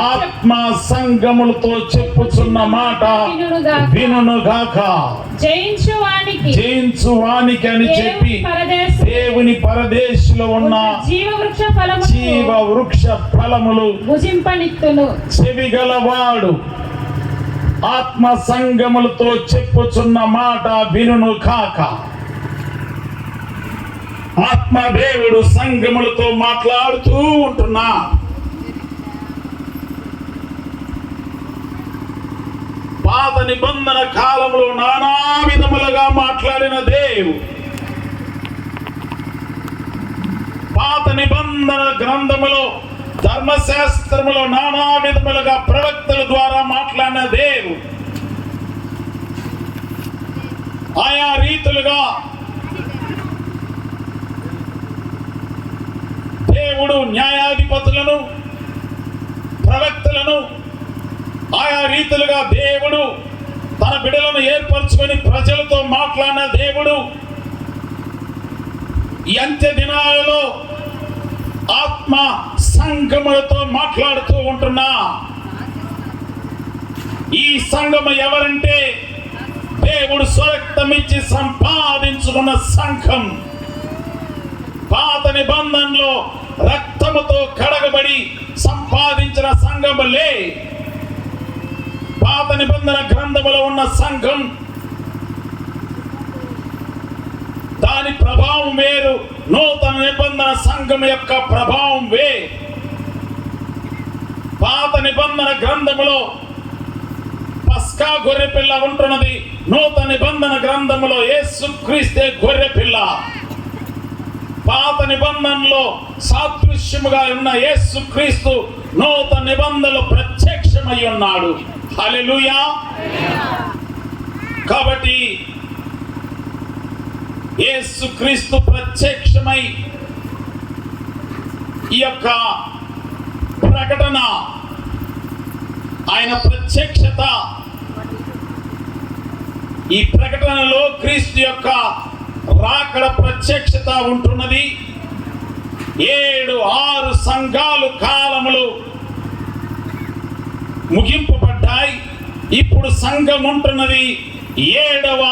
ఆత్మ సంగములతో చెప్పుచున్న మాట వినుగాక. జయించు వానికి అని చెప్పి దేవుని పరదేశంలో ఉన్న జీవ వృక్ష ఫలములు భుజింపనిత్తును. చెవిగలవాడు ఆత్మ సంగములతో చెప్పుచున్న మాట వినును కాక. ఆత్మదేవుడు సంగములతో మాట్లాడుతూ ఉంటున్నా. పాత నిబంధన కాలంలో నానా విధములుగా మాట్లాడిన దేవుడు పాత నిబంధన గ్రంథములో ధర్మశాస్త్రములో నానా విధములుగా ప్రవక్తల ద్వారా మాట్లాడిన దేవుడు ఆయా రీతులుగా దేవుడు న్యాయాధిపతులను ప్రవక్తలను ఆయా రీతులుగా దేవుడు తన బిడ్డలను ఏర్పరచుకొని ప్రజలతో మాట్లాడిన దేవుడు ఈ అంత్య దినాలలో ఆత్మ సంగములతో మాట్లాడుతూ ఉంటున్నా. ఈ సంఘము ఎవరంటే దేవుడు స్వరక్తమిచ్చి సంపాదించుకున్న సంఘం. పాత నిబంధనలో రక్తముతో కడగబడి సంపాదించిన సంఘములే పాత నిబంధన గ్రంథములో ఉన్న సంఘం. దాని ప్రభావం వేరు, నూతన నిబంధన సంఘం యొక్క ప్రభావం వే. పాత నిబంధన గ్రంథములో పస్కా గొర్రెపిల్ల ఉంటున్నది, నూతన నిబంధన గ్రంథములో యేసుక్రీస్తే గొర్రెపిల్ల. పాత నిబంధనలో సాదృశ్యముగా ఉన్న యేసుక్రీస్తు నూతన నిబంధనలో ప్రత్యక్షమై ఉన్నాడు. హల్లెలూయా. కాబట్టి యేసుక్రీస్తు ప్రత్యక్షమై ఈ యొక్క ప్రకటన, ఆయన ప్రత్యక్షత, ఈ ప్రకటనలో క్రీస్తు యొక్క రాకడ ప్రత్యక్షత ఉంటున్నది. 7-6 సంఘాలు కాలములు ముగింపబడ్డాయి. ఇప్పుడు సంఘం ఉంటున్నది 7వ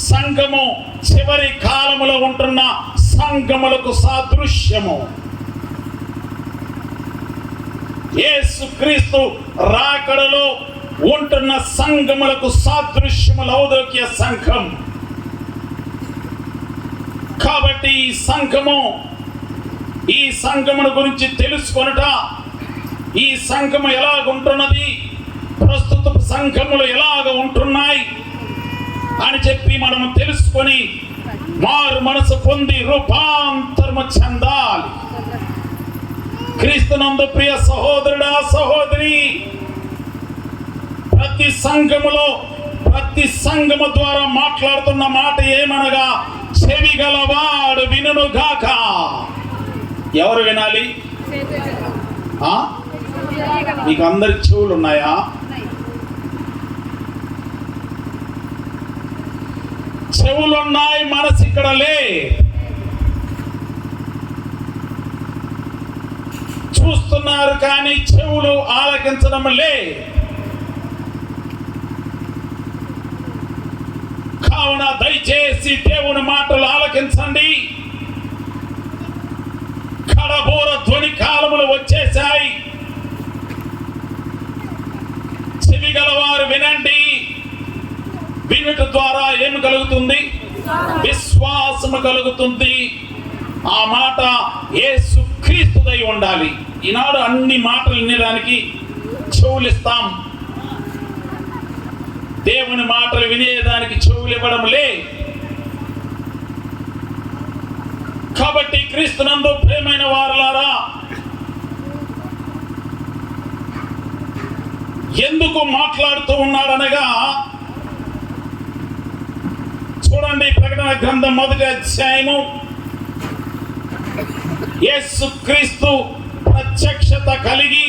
సంఘము, చివరి కాలములో ఉంటున్న సంఘములకు సాదృశ్యము. యేసుక్రీస్తు రాకడలో ఉంటున్న సంఘములకు సాదృశ్యము లౌదోక్య సంఘం. కాబట్టి ఈ సంఘమును గురించి తెలుసుకొనుట, ఈ సంఘము ఎలాగ ఉంటున్నది, ప్రస్తుత సంఘములు ఎలాగ ఉంటున్నాయి అని చెప్పి మనము తెలుసుకొని మారు మనసు పొంది రూపాంతరము చెందాలి. క్రీస్తునందు ప్రియ సహోదరుడా, సహోదరి, ప్రతి సంఘము ద్వారా మాట్లాడుతున్న మాట ఏమనగా చెవి గలవాడు వినును గాక. ఎవరు వినాలి? మీకు అందరికి చెవులు ఉన్నాయా? చెవులున్నాయి, మనసు ఇక్కడ లే. చూస్తున్నారు కానీ చెవులు ఆలకించడం లే. కావున దయచేసి దేవుని మాటలు ఆలకించండి. కడబోర ధ్వని కాలములు వచ్చేశాయి. చెవి గలవారు వినండి. వినుట ద్వారా ఏమి కలుగుతుంది? విశ్వాసము కలుగుతుంది. ఆ మాట యేసుక్రీస్తుదై ఉండాలి. ఈనాడు అన్ని మాటలు వినేదానికి చెవులిస్తాం, దేవుని మాటలు వినేదానికి చెవులు ఇవ్వడం లే. కాబట్టి క్రీస్తునందు ప్రియమైన వారలారా, ఎందుకు మాట్లాడుతూ ఉన్నాడనగా, చూడండి ప్రకటన గ్రంథం 1వ అధ్యాయము. యేసుక్రీస్తు ప్రత్యక్షత కలిగి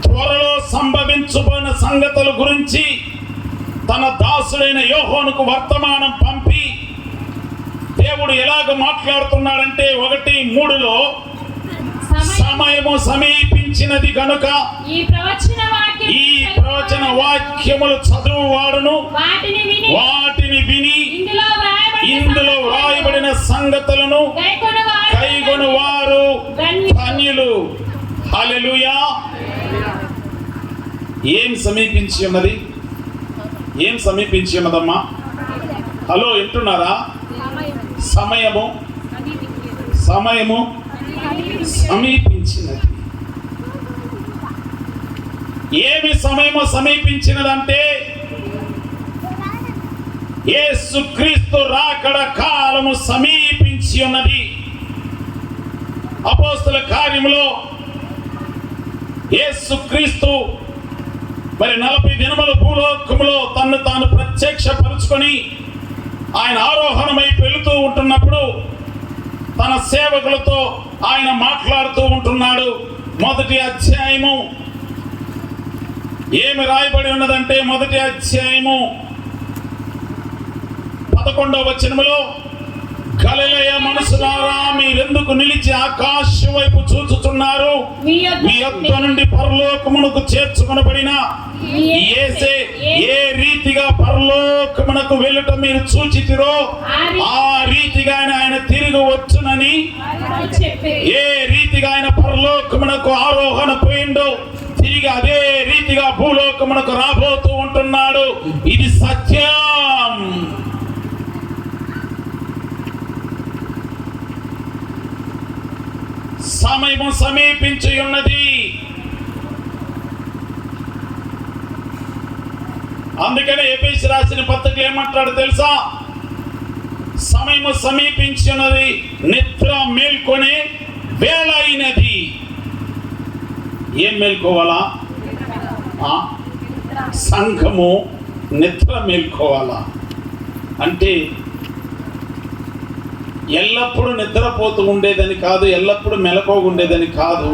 త్వరలో సంభవించబోయిన సంగతుల గురించి తన దాసుడైన యోహానుకు వర్తమానం పంపి దేవుడు ఎలాగ మాట్లాడుతున్నాడంటే 1:3 సమయము సమీపించి సమీపించినది కనుక ఈ ప్రవచన వాక్యములు చదువువాడును వాటిని విని ఇందులో వ్రాయబడిన సంగతులను కైగొను వారు ధన్యులు. హల్లెలూయా. ఏం సమీపించి ఉన్నది? ఏం సమీపించి ఉన్నదమ్మా? హలో, వింటున్నారా? సమయము సమీపించినది. ఏమి సమయము సమీపించినదంటే యేసుక్రీస్తు రాకడ కాలము సమీపించి ఉన్నది. అపోస్తల కార్యములో యేసుక్రీస్తు మరి 40 దినములు భూలోకములో తన్ను తాను ప్రత్యక్షపరుచుకొని ఆయన ఆరోహణమై వెళుతూ ఉంటున్నప్పుడు తన సేవకులతో ఆయన మాట్లాడుతూ ఉంటున్నాడు. మొదటి అధ్యాయము ఏమి రాయబడి ఉన్నదంటే, మొదటి అధ్యాయము 11వ వచనములో, గలిలయ మనుషులారా, మీరెందుకు నిలిచి ఆకాశం వైపు చూచుచున్నారు? మీ యొద్ద నుండి పరలోకమునకు చేర్చుకొనబడిన యేసే ఏ రీతిగా పరలోకమునకు వెళ్ళుట మీరు చూచితిరో ఆ రీతిగా ఆయన తిరిగి వచ్చునని, ఏ రీతిగా ఆయన పరలోకమునకు ఆరోహణ పోయిండో తిరిగి అదే రీతిగా భూలోకమునకు రాబోతూ ఉంటున్నాడు. ఇది సత్యం. సమయము సమీపించి ఉన్నది. అందుకనే ఎఫెసీ రాసిన పత్రిక ఏమంటాడు తెలుసా? సమయము సమీపించి ఉన్నది, నిద్ర మేల్కొనే వేళ అయినది. ఏం మేల్కోవాలా? సంఘము నిద్ర మేల్కోవాలా అంటే ఎల్లప్పుడూ నిద్రపోతూ ఉండేదని కాదు, ఎల్లప్పుడూ మెలకువగా ఉండేదని కాదు.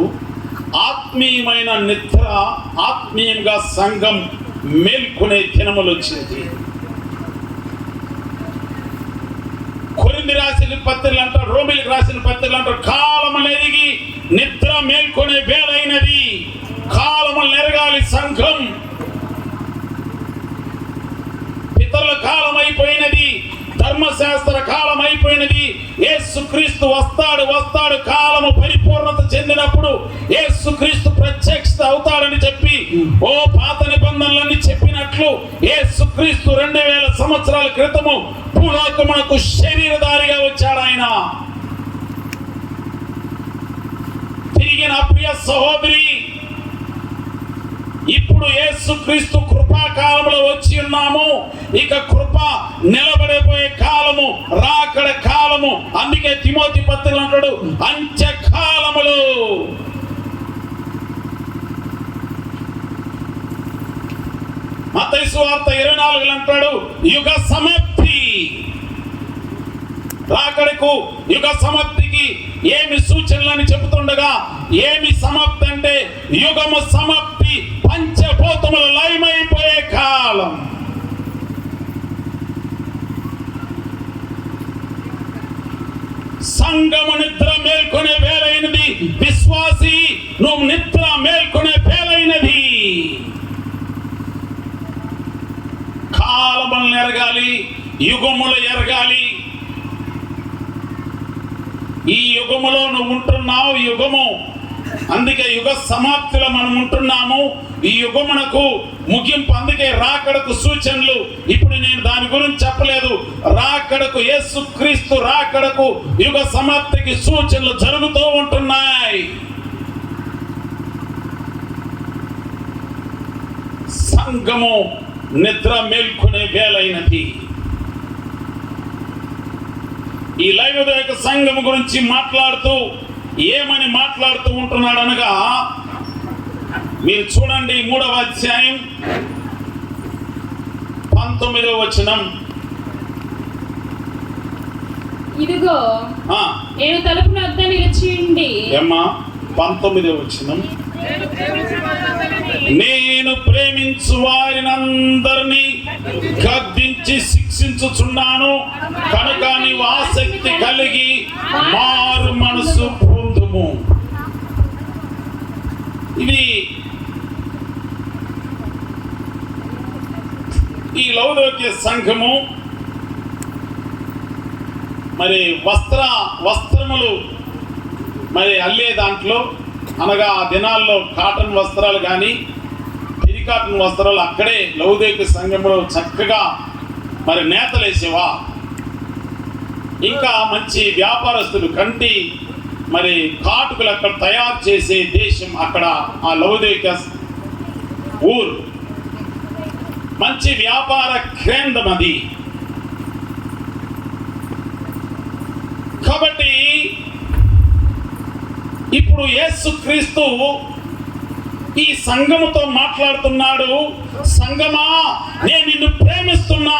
ఆత్మీయమైన నిద్ర, ఆత్మీయంగా సంఘం మేల్కొనే దినములు వచ్చింది. కొరింథీ రాసిన పత్రికలు అంటారు, రోమీలకు రాసిన పత్రికలు అంటారు, కాలములు ఎరిగి నిద్ర మేల్కొనే వేళైనది. కాలములు నెరగాలి సంఘం. పితరుల కాలం అయిపోయినది, ధర్మశాస్త్ర కాలం అయిపోయినది. యేసుక్రీస్తు వస్తాడు, కాలము పరిపూర్ణత చెందినప్పుడు యేసుక్రీస్తు ప్రత్యక్షత అవుతాడని చెప్పి ఓ పాత నిబంధనలన్నీ చెప్పినట్లు యేసుక్రీస్తు 2000 సంవత్సరాల క్రితము భూలోకమునకు శరీరధారిగా వచ్చాడు. ఆయన తిరిగి నా ప్రియ సహోదరి, ఇప్పుడు యేసుక్రీస్తు కృపాకాలంలో వచ్చి ఉన్నాము. ఇక కృప నిలబడిపోయే కాలము, రాకడ కాలము. అందుకే తిమోతి పత్రికలో అంటాడు, అంత్యకాలములు. మత్తయి సువార్త 24 అంటాడు, యుగ సమాప్తి. రాకడకు, యుగ సమాప్తికి ఏమి సూచనలని చెబుతుండగా, ఏమి సమాప్తి అంటే యుగము సమాప్తి, పంచభూతములు లయమైపోయే కాలం. సంఘము నిద్ర మేల్కొనే వేలైనది. విశ్వాసి, నువ్వు నిద్ర మేల్కొనే వేలైనది. కాలములను ఎరగాలి, యుగములు ఎరగాలి. ఈ యుగములో నువ్వు ఉంటున్నావు. యుగము, అందుకే యుగ సమాప్తిలో మనం ఉంటున్నాము. ఈ యుగమునకు ముగింపు. అందుకే రాకడకు సూచనలు. ఇప్పుడు నేను దాని గురించి చెప్పలేదు. రాకడకు, యేసుక్రీస్తు రాకడకు, యుగ సమాప్తికి సూచనలు జరుగుతూ ఉంటున్నాయి. సంఘము నిద్ర మేల్కొనే వేలైనది. ఈ లైవదయక సంఘము గురించి మాట్లాడుతూ ఏమని మాట్లాడుతూ ఉంటున్నాడు అనగా, మీరు చూడండి 3వ అధ్యాయం 19వ వచనం. ఇదిగో నేను తలుపు వద్ద నిలిచి ఉండి. ఏమ్మా 19వ వచనం, నేను ప్రేమించు వారినందరినీ గద్దించి శిక్షించుచున్నాను కనుక నీవు ఆసక్తి కలిగి మారు మనసు పొందుము. ఇది ఈ లౌదోక్య సంఘము మరి వస్త్రములు మరి అల్లే దాంట్లో, అనగా ఆ దినాల్లో కాటన్ వస్త్రాలు కానీ కాటన్ వస్త్రాలు అక్కడే లౌదోక్య సంఘంలో చక్కగా మరి నేతలేసేవా. ఇంకా మంచి వ్యాపారస్తులు కంటి మరి కాటుకలు అక్కడ తయారు చేసే దేశం అక్కడ ఆ లౌదోక్య ఊరు. మంచి వ్యాపార కేంద్రం అది. కాబట్టి ఇప్పుడు యేసుక్రీస్తు ఈ సంఘముతో మాట్లాడుతున్నాడు. సంఘమా, నేను నిన్ను ప్రేమిస్తున్నా.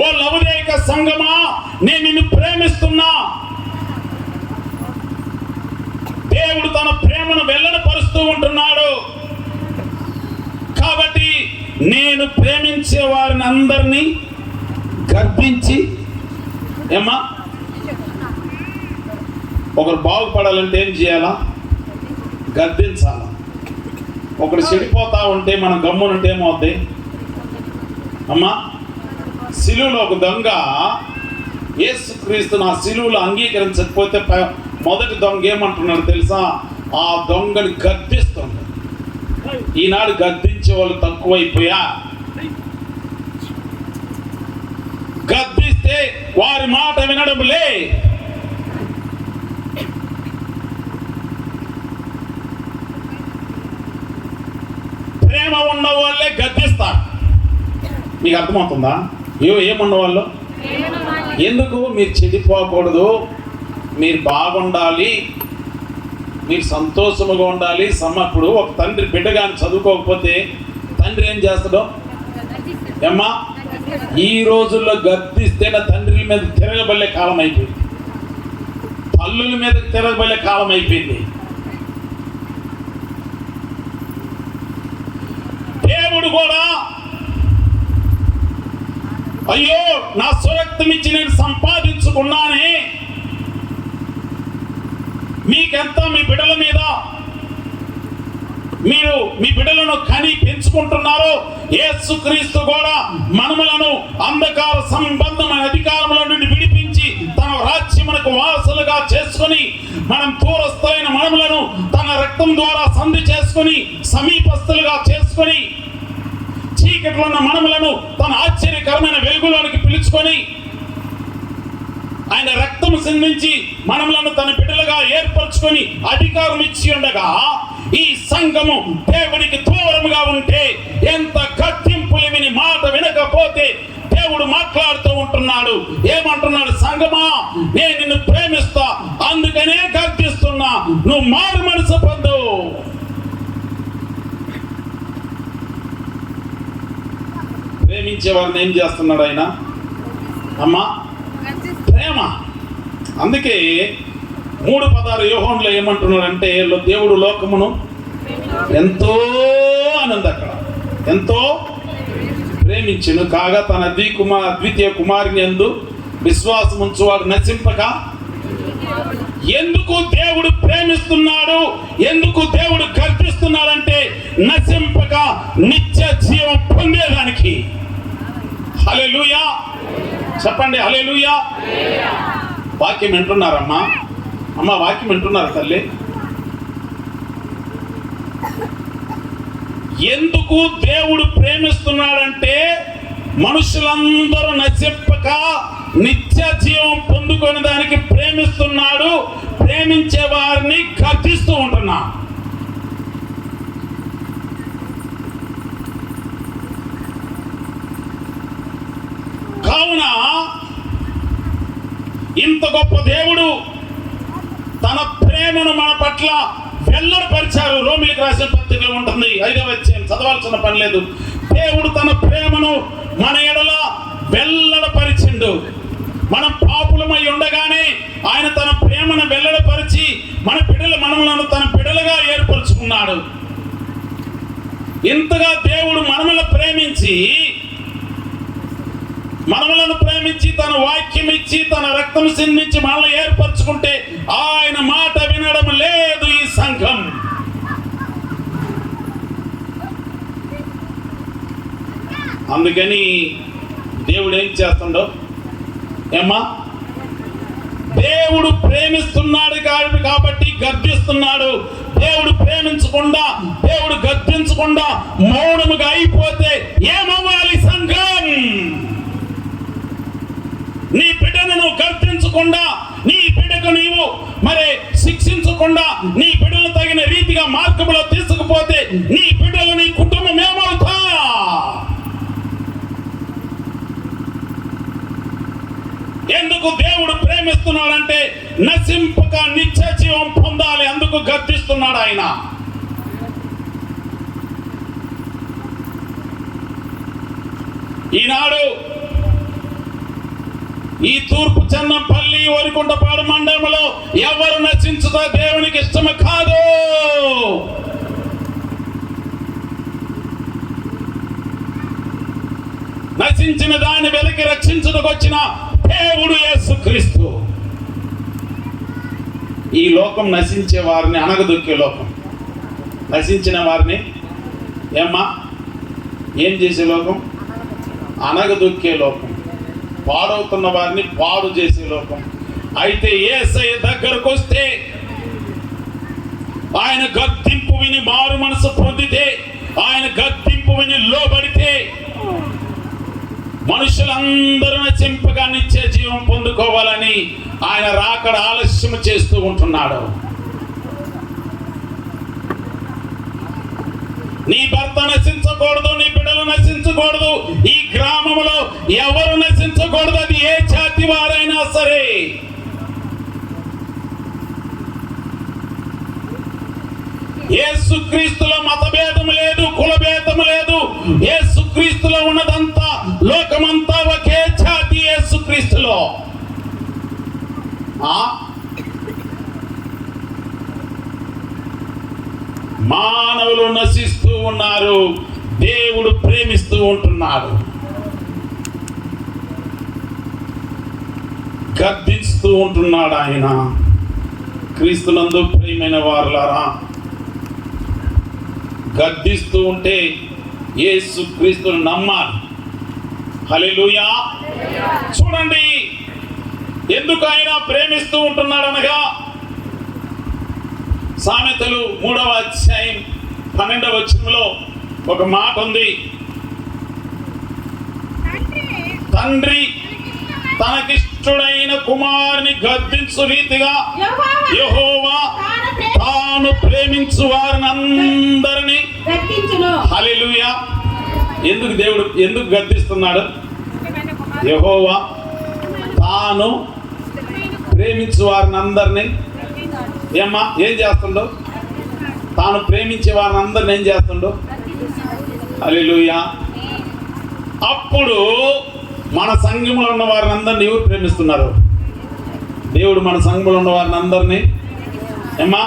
ఓ లౌదోక్య సంఘమా, నేను నిన్ను ప్రేమిస్తున్నా. దేవుడు తన ప్రేమను వెల్లడిపరుస్తూ ఉంటున్నాడు. కాబట్టి నేను ప్రేమించే వారిని అందరినీ గర్భించి, ఏమ్మా, ఒకరు బాగుపడాలంటే ఏం చేయాలా? గర్దించాలా. ఒకడు చెడిపోతా ఉంటే మనం గమ్మునుంటే ఏమవుద్ది అమ్మా? సిలువలో ఒక దొంగ యేసుక్రీస్తు నా సిలువలో అంగీకరించకపోతే మొదటి దొంగ ఏమంటున్నాడు తెలుసా? ఆ దొంగని గద్దిస్తుంది. ఈనాడు గద్దించే వాళ్ళు తక్కువైపోయా. గద్దిస్తే వారి మాట వినడం లే. ప్రేమ ఉన్న వాళ్ళే గద్దిస్తారు. మీకు అర్థమవుతుందా? ఏమున్న వాళ్ళు? ఎందుకు? మీరు చెడిపోకూడదు, మీరు బాగుండాలి, మీరు సంతోషముగా ఉండాలి. ఇప్పుడు ఒక తండ్రి బిడ్డ కానీ చదువుకోకపోతే తండ్రి ఏం చేస్తాడు? ఏమ్మా, ఈ రోజుల్లో గద్దిస్తేనే తండ్రుల మీద తిరగబడే కాలం అయిపోయింది, తల్లుల మీద తిరగబడే కాలం అయిపోయింది. దేవుడు కూడా అయ్యో నా స్వరక్తం ఇచ్చి నేను సంపాదించుకున్నానే, మీకెంత మీ బిడ్డల మీద మీరు మీ బిడ్డలను కని పెంచుకుంటున్నారో, యేసుక్రీస్తు కూడా మనములను అంధకార సంబంధమైన అధికారముల నుండి విడిపించి తన రాజ్యమునకు వారసులుగా చేసుకొని, మనం దూరస్థులైన మనములను తన రక్తం ద్వారా సంధి చేసుకొని సమీపస్తులుగా చేసుకొని, చీకట్లో ఉన్న మనములను తన ఆశ్చర్యకరమైన వెలుగులోనికి పిలుచుకొని, ఆయన రక్తము సిందించి మనములను తన బిడ్డలుగా ఏర్పరచుకొని అధికారం ఇచ్చి ఉండగా, ఈ సంఘము దేవునికి దూరముగా ఉంటే, ఎంత గద్దింపులు విని మాట వినకపోతే దేవుడు మాట్లాడుతూ ఉంటున్నాడు. ఏమంటున్నాడు? సంఘమా, నేను నిన్ను ప్రేమిస్తా, అందుకనే గద్దిస్తున్నా, నువ్వు మారు మనసు పొందు. ప్రేమించే వారిని ఏం చేస్తున్నాడు ఆయన? అమ్మా, ప్రేమ. అందుకే 3:16 యోహానులో ఏమంటున్నాడంటే, దేవుడు లోకమును ఎంతో ఆనంద, అక్కడ ఎంతో ప్రేమించును కాగా తన ద్వితీయ కుమారుని యందు విశ్వాసం ఉంచువాడు నశింపక. ఎందుకు దేవుడు ప్రేమిస్తున్నాడు? ఎందుకు దేవుడు గర్జిస్తున్నాడంటే నశింపక నిత్య జీవం పొందేదానికి. హల్లెలూయా చెప్పండి, హల్లెలూయా. వాక్యం వింటున్నారమ్మా? అమ్మ, వాక్యం వింటున్నారు తల్లి? ఎందుకు దేవుడు ప్రేమిస్తున్నాడంటే మనుషులందరూ నశింపక నిత్య జీవం పొందుకునే దానికి ప్రేమిస్తున్నాడు. ప్రేమించే వారిని గర్జిస్తూ ఉంటున్నా. కావున ఇంత గొప్ప దేవుడు తన ప్రేమను మన పట్ల వెల్లడిపరిచారు. రోమిలికి రాసిన పత్రికలో ఉంటుంది, 5వ అధ్యాయం, చదవాల్సిన పని లేదు. దేవుడు తన ప్రేమను మన ఎడల వెల్లడిపరిచిండు. మనం పాపులమై ఉండగానే ఆయన తన ప్రేమను వెల్లడిపరిచి మనలను తన బిడ్డలుగా ఏర్పరచుకున్నాడు. ఇంతగా దేవుడు మనలను ప్రేమించి తన వాక్యం ఇచ్చి తన రక్తం సిందించి మనల్ని ఏర్పరచుకుంటే ఆయన మాట వినడం లేదు ఈ సంఘం. అందుకని దేవుడు ఏం చేస్తుండో ఏమ్మా, దేవుడు ప్రేమిస్తున్నాడు కాబట్టి గర్జిస్తున్నాడు. దేవుడు ప్రేమించకుండా, దేవుడు గర్జించకుండా మౌనముగా అయిపోతే ఏమవ్వాలి సంఘం? నీ బిడ్డను నువ్వు గర్జించకుండా, నీ బిడ్డకు నీవు మరి శిక్షించకుండా, నీ బిడ్డలు తగిన రీతిగా మార్గంలో తీసుకుపోతే నీ బిడ్డలు, నీ కుటుంబం ఏమవుతా? ఎందుకు దేవుడు ప్రేమిస్తున్నాడంటే నశింపక నిత్య జీవం పొందాలి, అందుకు గర్జిస్తున్నాడు ఆయన. ఈనాడు ఈ తూర్పు చెన్నంపల్లి వరికుంటపాడు మండలంలో ఎవరు నశించుతా దేవునికి ఇష్టము కాదు. నశించిన దాన్ని వెలికి రక్షించుటకు వచ్చిన దేవుడు యేసుక్రీస్తు. ఈ లోకం నశించే వారిని అనగదొక్కే లోకం, నశించిన వారిని ఏమ్మా ఏం చేసే లోకం? అనగదొక్కే లోకం, పాడవుతున్న వారిని పాడు చేసే లోకం. అయితే యేసయ్య దగ్గరకు వస్తే, ఆయన గద్దింపు విని మారు మనసు పొందితే, ఆయన గద్దింపు విని లోబడితే మనుషులందరూ నశింపగా నిత్య జీవం పొందుకోవాలని ఆయన రాకడ ఆలస్యం చేస్తూ ఉంటున్నాడు. నీ భర్త నశించకూడదు, నీ బిడ్డలు నశించకూడదు, ఈ గ్రామంలో ఎవరు నశించకూడదు, అది ఏ జాతి వారైనా సరే. యేసుక్రీస్తులో మతభేదం లేదు, కులభేదం లేదు. యేసుక్రీస్తులో ఉన్నదంతా, లోకమంతా ఒకే జాతి యేసుక్రీస్తులో. మానవులు నశిస్తూ ఉన్నారు, దేవుడు ప్రేమిస్తూ ఉంటున్నాడు, గద్దిస్తూ ఉంటున్నాడు ఆయన. క్రీస్తునందు ప్రియమైన వారులారా, గద్దిస్తూ ఉంటే యేసు క్రీస్తును నమ్మాలి. హల్లెలూయా. చూడండి ఎందుకు ఆయన ప్రేమిస్తూ ఉంటున్నాడు అనగా, సామెతలు 3వ అధ్యాయం 12వ వచనంలో ఒక మాట ఉంది. తండ్రి తనకిష్టుడైన కుమారుని గద్దించు రీతిగా యెహోవా తాను ప్రేమించు వారిని అందరినీ గద్దించును. హల్లెలూయా. ఎందుకు గద్దిస్తున్నాడు? యెహోవా తాను ప్రేమించు వారిని అందరినీ ఏమ్మా ఏం చేస్తుండో? తాను ప్రేమించే వారిని అందరిని ఏం చేస్తుండో? హల్లెలూయా. అప్పుడు మన సంఘంలో ఉన్న వారిని అందరినీ ఎవరు ప్రేమిస్తున్నారు? దేవుడు మన సంఘంలో ఉన్న వారిని అందరినీ, ఏమ్మా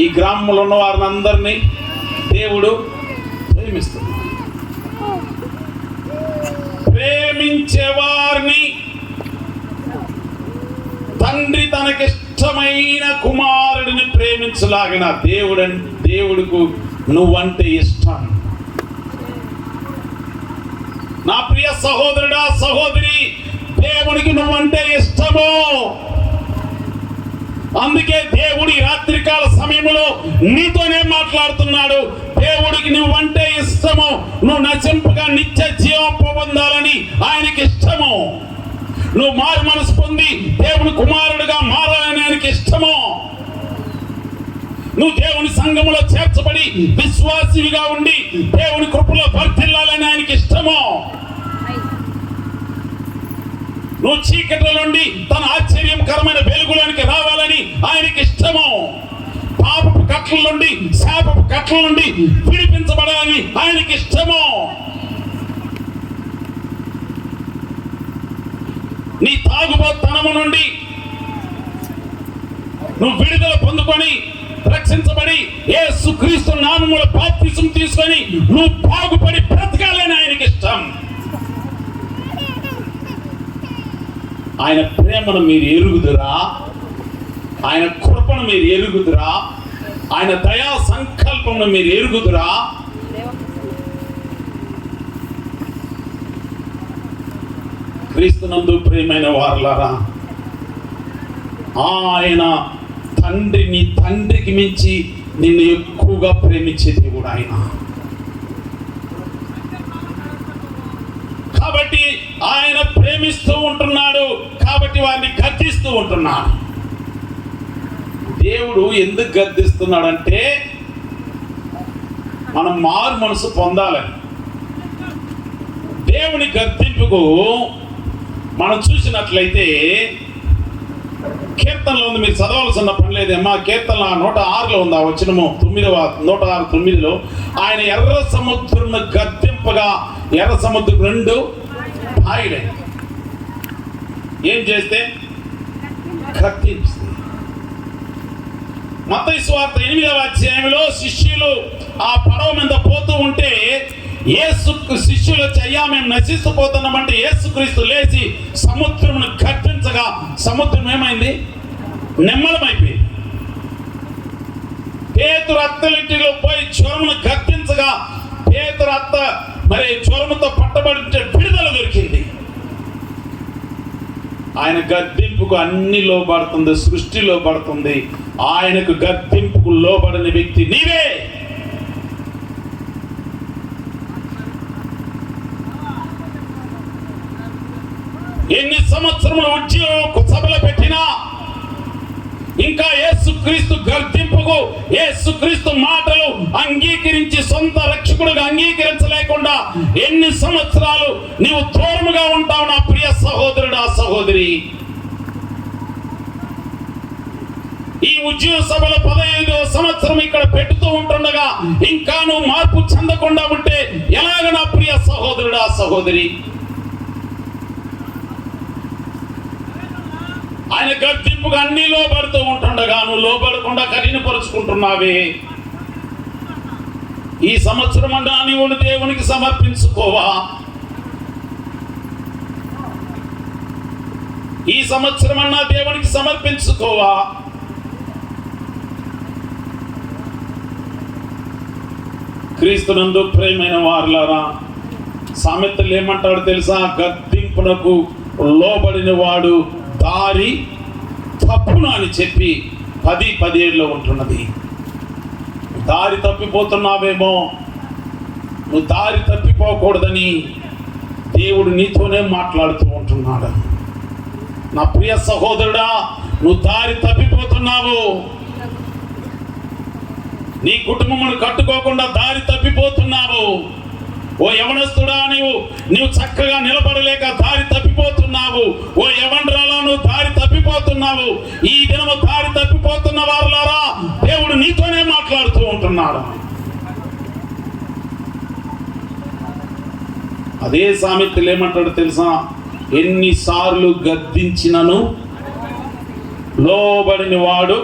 ఈ గ్రామంలో ఉన్న వారిని అందరినీ దేవుడు ప్రేమిస్తున్నాడు. ప్రేమించే వారిని తండ్రి తనకిష్టమైన కుమారుడిని ప్రేమించలాగిన దేవుడికి నువ్వంటే ఇష్టం. నా ప్రియ సహోదరుడా, సహోదరి, దేవుడికి నువ్వంటే ఇష్టము. అందుకే దేవుడి రాత్రికాల సమయంలో నీతోనే మాట్లాడుతున్నాడు. దేవుడికి నువ్వంటే ఇష్టము, నువ్వు నశింపగా నిత్య జీవం పొందాలని ఆయనకి ఇష్టము. నువ్వు మారు మనసు పొంది దేవుని కుమారుడిగా మారాలని ఆయనకి ఇష్టము. నువ్వు దేవుని సంఘములో చేర్చబడి విశ్వాసిగా ఉండి దేవుని కృపలో వర్ధిల్లాలని ఆయనకి ఇష్టము. నువ్వు చీకటిలో నుండి తన ఆశ్చర్యకరమైన వెలుగులోనికి రావాలని ఆయనకి ఇష్టము. పాపపు కట్ల నుండి, శాపపు కట్ల నుండి విడిపించబడాలని ఆయనకి ఇష్టము. నీ తాగుబోతనము నుండి నువ్వు విడుదల పొందుకొని రక్షించబడి యేసుక్రీస్తు నామములో బాప్తిసం తీసుకొని నువ్వు బాగుపడి బ్రతకాలని ఆయనకి ఇష్టం. ఆయన ప్రేమను మీరు ఎరుగుదురా? ఆయన కృపను మీరు ఎరుగుదురా? ఆయన దయా సంకల్పమును మీరు ఎరుగుదురా? క్రీస్తునందు ప్రియమైన వారలారా, ఆయన తండ్రిని, తండ్రికి మించి నిన్ను ఎక్కువగా ప్రేమించే దేవుడు ఆయన. కాబట్టి ఆయన ప్రేమిస్తూ ఉంటున్నాడు, కాబట్టి వారిని గద్దిస్తూ ఉంటున్నాడు. దేవుడు ఎందుకు గద్దిస్తున్నాడంటే మనం మారు మనసు పొందాలని. దేవుని గద్దింపుకు మనం చూసినట్లయితే కీర్తనలో ఉంది, మీరు చదవాల్సిన పని లేదమ్మా. కీర్తన 106లో ఉంది, ఆ వచనము 106:9. ఆయన ఎర్ర సముద్రం గద్దింపగా ఎర్ర సముద్రం 2 పాయలే. ఏం చేస్తే గద్దించింది. మత్తయి సువార్త 8వ అధ్యాయంలో శిష్యులు ఆ పడవ మీద పోతూ ఉంటే శిష్యులు వచ్చి, అయ్యా మేము నశిస్తుపోతున్నామంటే యేసుక్రీస్తు లేచి సముద్రమును గద్దించగా సముద్రం ఏమైంది? నిమ్మలమైపోయింది. పేతురు అత్తలింటిలో పోయి జ్వరమును గద్దించగా పేతురు అత్త మరి జ్వరముతో పట్టబడి విడుదల దొరికింది. ఆయన గద్దింపుకు అన్ని లోబడుతుంది, సృష్టి లోబడుతుంది. ఆయనకు గద్దింపుకు లోబడని వ్యక్తి నీవే. ఎన్ని సంవత్సరములు ఉద్యోగ సభలు పెట్టినా ఇంకా యేసుక్రీస్తు గద్దింపుకు, యేసుక్రీస్తు మాటలు అంగీకరించి సొంత రక్షకుడుగా అంగీకరించలేకుండా ఎన్ని సంవత్సరాలు నీవు దూరముగా ఉంటావు నా ప్రియ సహోదరుడా, సహోదరి. ఈ ఉద్యోగ సభలు 15వ సంవత్సరం ఇక్కడ పెట్టుతూ ఉంటుండగా ఇంకా నువ్వు మార్పు చెందకుండా ఉంటే ఎలాగ నా ప్రియ సహోదరుడా, సహోదరి? ఆయన గద్దింపుగా అన్ని లోబడుతూ ఉంటుండగా నువ్వు లోబడకుండా కఠినపరుచుకుంటున్నావే. ఈ సంవత్సరం అన్నా నీవు దేవునికి సమర్పించుకోవా? ఈ సంవత్సరం అన్నా దేవునికి సమర్పించుకోవా? క్రీస్తునందు ప్రియమైన వారలారా, సామెతలు ఏమంటాడు తెలుసా? గద్దింపునకు లోబడిన వాడు దారి తప్పును అని చెప్పి 10:17లో ఉంటున్నది. దారి తప్పిపోతున్నావేమో, నువ్వు దారి తప్పిపోకూడదని దేవుడు నీతోనే మాట్లాడుతూ ఉంటున్నాడు. నా ప్రియ సహోదరుడా, నువ్వు దారి తప్పిపోతున్నావు. నీ కుటుంబమును కట్టుకోకుండా దారి తప్పిపోతున్నావు. ఓ యవనస్తుడా, నీవు చక్కగా నిలబడలేక దారి తప్పిపోతున్నావు. ఓ యవనరాలా, నువ్వు దారి తప్పిపోతున్నావు. ఈ దినము దారి తప్పిపోతున్న వారులారా, దేవుడు నీతోనే మాట్లాడుతూ ఉంటున్నాడు. అదే సామెతలు ఏమంటాడు తెలుసా? ఎన్నిసార్లు గద్దించినను లోబడిన వాడు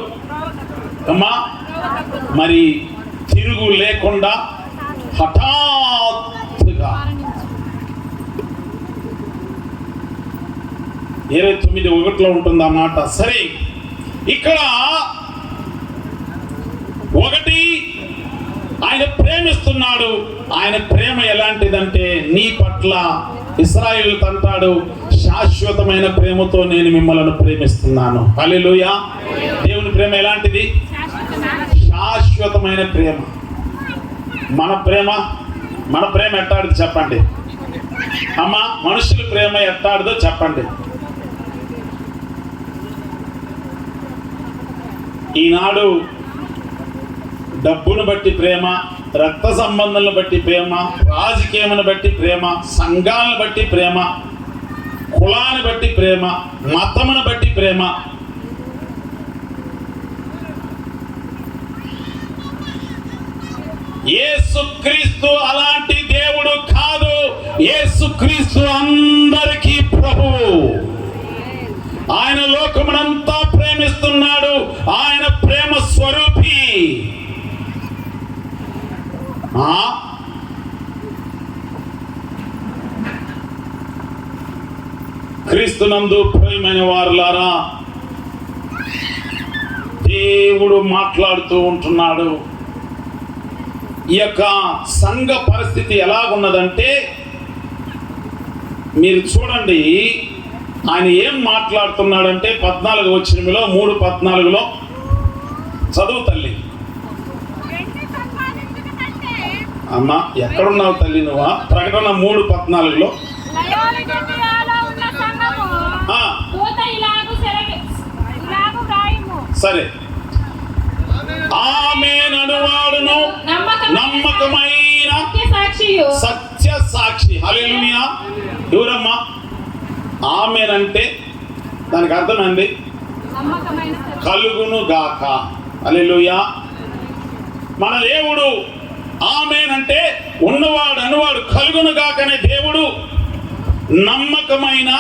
అమ్మా మరి తిరుగు లేకుండా హఠాత్తుగా 29:1 ఉంటుంది ఆ మాట. సరే, ఇక్కడ ఒకటి ఆయన ప్రేమిస్తున్నాడు. ఆయన ప్రేమ ఎలాంటిదంటే నీ పట్ల ఇశ్రాయేలు అంటాడు, శాశ్వతమైన ప్రేమతో నేను మిమ్మల్ని ప్రేమిస్తున్నాను. హల్లెలూయా. దేవుని ప్రేమ ఎలాంటిది? శాశ్వతమైన ప్రేమ. మన ప్రేమ ఎట్టాడిది చెప్పండి అమ్మా. మనుషుల ప్రేమ ఎట్టాడిదో చెప్పండి. ఈనాడు డబ్బును బట్టి ప్రేమ, రక్త సంబంధాలను బట్టి ప్రేమ, రాజకీయమును బట్టి ప్రేమ, సంఘాలను బట్టి ప్రేమ, కులాన్ని బట్టి ప్రేమ, మతమును బట్టి ప్రేమ. యేసుక్రీస్తు అలాంటి దేవుడు కాదు. యేసుక్రీస్తు అందరికీ ప్రభువు. ఆయన లోకమునంతా ప్రేమిస్తున్నాడు. ఆయన ప్రేమ స్వరూపి. క్రీస్తునందు ప్రియమైన వారులారా, దేవుడు మాట్లాడుతూ ఉంటున్నాడు. ఈ యొక్క సంఘ పరిస్థితి ఎలాగున్నదంటే మీరు చూడండి ఆయన ఏం మాట్లాడుతున్నాడంటే 14 వచనంలో 3:14లో చదువు తల్లి. అమ్మా ఎక్కడున్నావు తల్లి నువ్వా? ప్రకటన 3:14లో సరే. ఆమేన్ అనువాడును నమ్మకమైన సత్య సాక్షి. హల్లెలూయా. ఎవరమ్మా ఆమేన్ అంటే? దానికి అర్థమండి కలుగును గాక. హల్లెలూయా. మన దేవుడు ఆమేన్ అంటే ఉన్నవాడు అనువాడు కలుగును గాక అనే దేవుడు నమ్మకమైన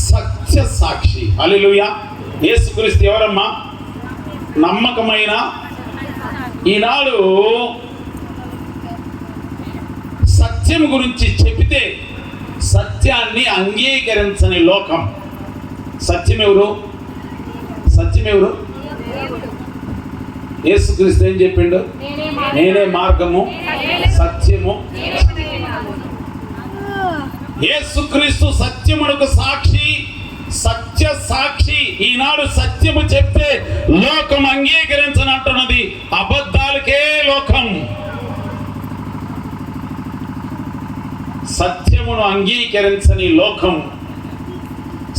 సత్య సాక్షి. హల్లెలూయా. యేసుక్రీస్తు ఎవరమ్మా? నమ్మకమైన. ఈనాడు సత్యం గురించి చెబితే సత్యాన్ని అంగీకరించని లోకం. సత్యం ఎవరు? సత్యం ఎవరు? యేసుక్రీస్తు ఏం చెప్పిండు? నేనే మార్గము సత్యము. యేసుక్రీస్తు సత్యమునకు సాక్షి, సత్య సాక్షి. ఈనాడు సత్యము చెప్తే లోకం అంగీకరించనంటున్నది. అబద్ధాలకే లోకం. సత్యమును అంగీకరించని లోకం.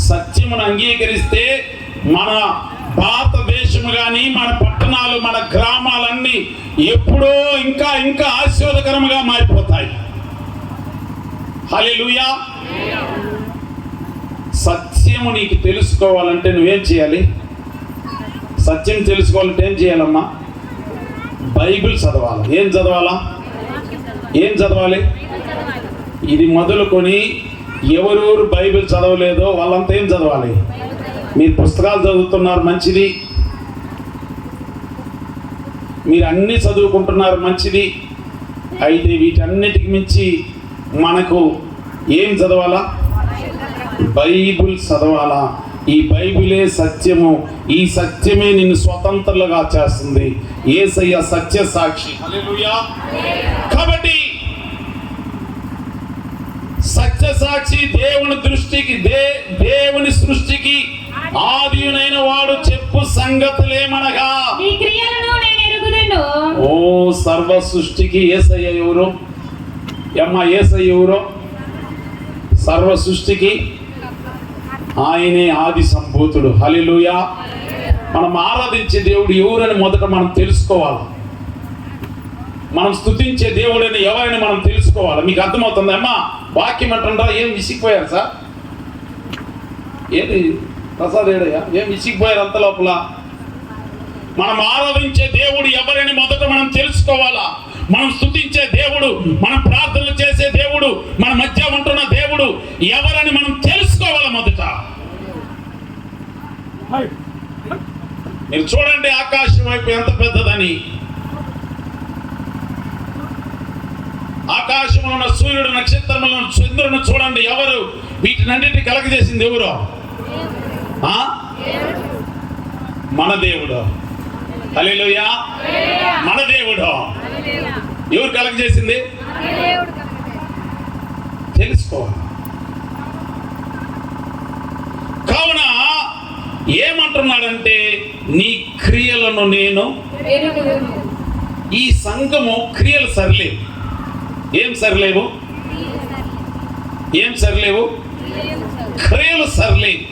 సత్యమును అంగీకరిస్తే మన భారతదేశము కానీ మన పట్టణాలు మన గ్రామాలన్నీ ఎప్పుడో ఇంకా ఇంకా ఆశీర్వాదకరంగా మారిపోతాయి. హల్లెలూయా. సత్యము నీకు తెలుసుకోవాలంటే నువ్వేం చేయాలి? సత్యం తెలుసుకోవాలంటే ఏం చేయాలమ్మా? బైబిల్ చదవాలి. ఏం చదవాలా? ఏం చదవాలి? ఇది మొదలుకొని ఎవరెవరు బైబిల్ చదవలేదో వాళ్ళంతా ఏం చదవాలి? మీరు పుస్తకాలు చదువుతున్నారు, మంచిది. మీరు అన్నీ చదువుకుంటున్నారు, మంచిది. అయితే వీటన్నిటికి మించి మనకు ఏం చదవాలా? బైబిల్ చదవాలా. ఈ బైబిలే సత్యము. ఈ సత్యమే నిన్ను స్వతంత్రులుగా చేస్తుంది. యేసయ్య సత్య సాక్షి. హల్లెలూయా. కాబట్టి సత్య సాక్షి దేవుని దృష్టికి దేవుని సృష్టికి ఆదియునైన వాడు చెప్పు సంగతులేమనగా ఓ సర్వ సృష్టికి యేసయ్య ఎవరు? అమ్మా యేసయ్య ఎవరు? సర్వ సృష్టికి ఆయనే ఆది సంభూతుడు. హల్లెలూయా. మనం ఆరాధించే దేవుడు ఎవరని మొదట మనం తెలుసుకోవాలి. మనం స్తుతించే దేవుడని ఎవరని మనం తెలుసుకోవాలి. మీకు అర్థమవుతుంది అమ్మా? వాక్యం అంటుండ్రా? ఏం విసిగిపోయారు సార్? ఏది ప్రసాద్ ఏడయ్యా? ఏం విసిగిపోయారు అంత లోపల? మనం ఆరాధించే దేవుడు ఎవరని మొదట మనం తెలుసుకోవాలా. మనం స్తుతించే దేవుడు, మనం ప్రార్థనలు చేసే దేవుడు, మన మధ్య ఉంటున్న దేవుడు ఎవరని మనం తెలుసుకోవాలి మొదట. మీరు చూడండి ఆకాశం వైపు ఎంత పెద్దదని. ఆకాశంలో ఉన్న సూర్యుడు, నక్షత్రములను, చంద్రుని చూడండి. ఎవరు వీటినన్నిటిని కలగజేసింది? ఎవరు? మన దేవుడు. హల్లెలూయా. మన దేవుడు. ఎవరు కలగజేసింది? తెలుసుకోవాలి. కావున ఏమంటున్నాడంటే నీ క్రియలను నేను. ఈ సంఘము క్రియలు సరిలేవు. ఏం సరిలేవు? ఏం సరిలేవు? క్రియలు సరిలేవు.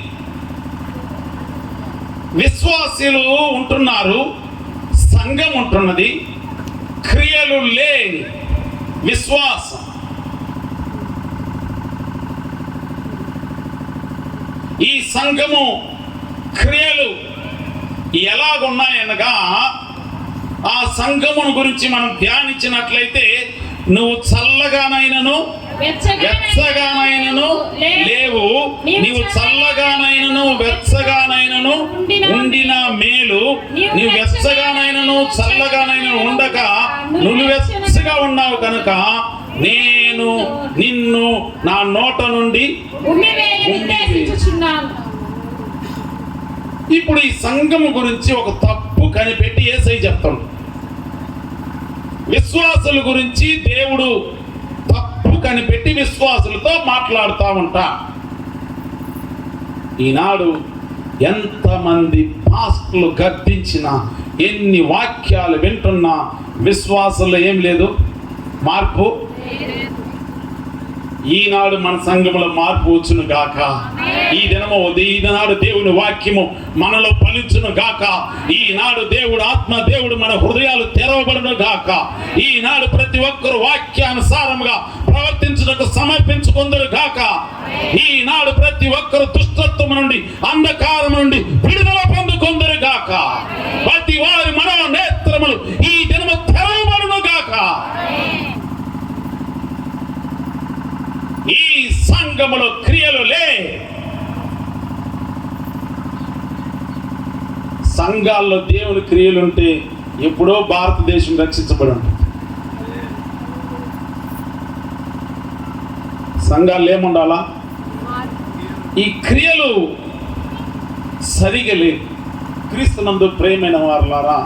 విశ్వాసులు ఉంటున్నారు, సంఘం ఉంటున్నది, క్రియలు లేని విశ్వాసం. ఈ సంఘము క్రియలు ఎలాగున్నాయనగా ఆ సంఘమును గురించి మనం ధ్యానించినట్లయితే నువ్వు చల్లగానైనను వెచ్చగానైనను లేవు, నీవు చల్లగానైనను వెచ్చగానైనను ఉండిన మేలు, నీవు వెచ్చగానైనను చల్లగానైనను ఉండక నువ్వు వెచ్చగా ఉన్నావు కనుక నేను నిన్ను నా నోట నుండి. ఇప్పుడు ఈ సంఘము గురించి ఒక తప్పు కనిపెట్టి యేసయ్య చెప్తాడు. విశ్వాసుల గురించి దేవుడు తప్పు కనిపెట్టి విశ్వాసులతో మాట్లాడుతూ ఉంటా. ఈనాడు ఎంతమంది పాస్టర్లు గద్దించినా, ఎన్ని వాక్యాలు వింటున్నా విశ్వాసంలో ఏం లేదు, మార్పు. ఈనాడు మన సంఘములో మార్పు వచ్చును గాక. ఈనాడు దేవుని వాక్యము మనలో ఫలించును గాక. ఈనాడు దేవుడు ఆత్మ దేవుడు మన హృదయాలు తెరవబడును గాక. ఈనాడు ప్రతి ఒక్కరు వాక్యానుసారముగా ప్రవర్తించుటకు సమర్పించుకుందరు గాక. ఈనాడు ప్రతి ఒక్కరు దుష్టత్వం నుండి, అంధకారం నుండి విడుదల పొందుకుందరు గాక. ప్రతి వారి మనో నేత్రములు ఈ దినము తెరవబడును గాక. ఈ సంఘములో క్రియలు లే. సంఘాల్లో దేవుని క్రియలు ఉంటే ఎప్పుడో భారతదేశం రక్షించబడి ఉంటుంది. సంఘాలు ఏముండాలా? ఈ క్రియలు సరిగా లేవు. క్రీస్తునందు ప్రియమైన వారులారా,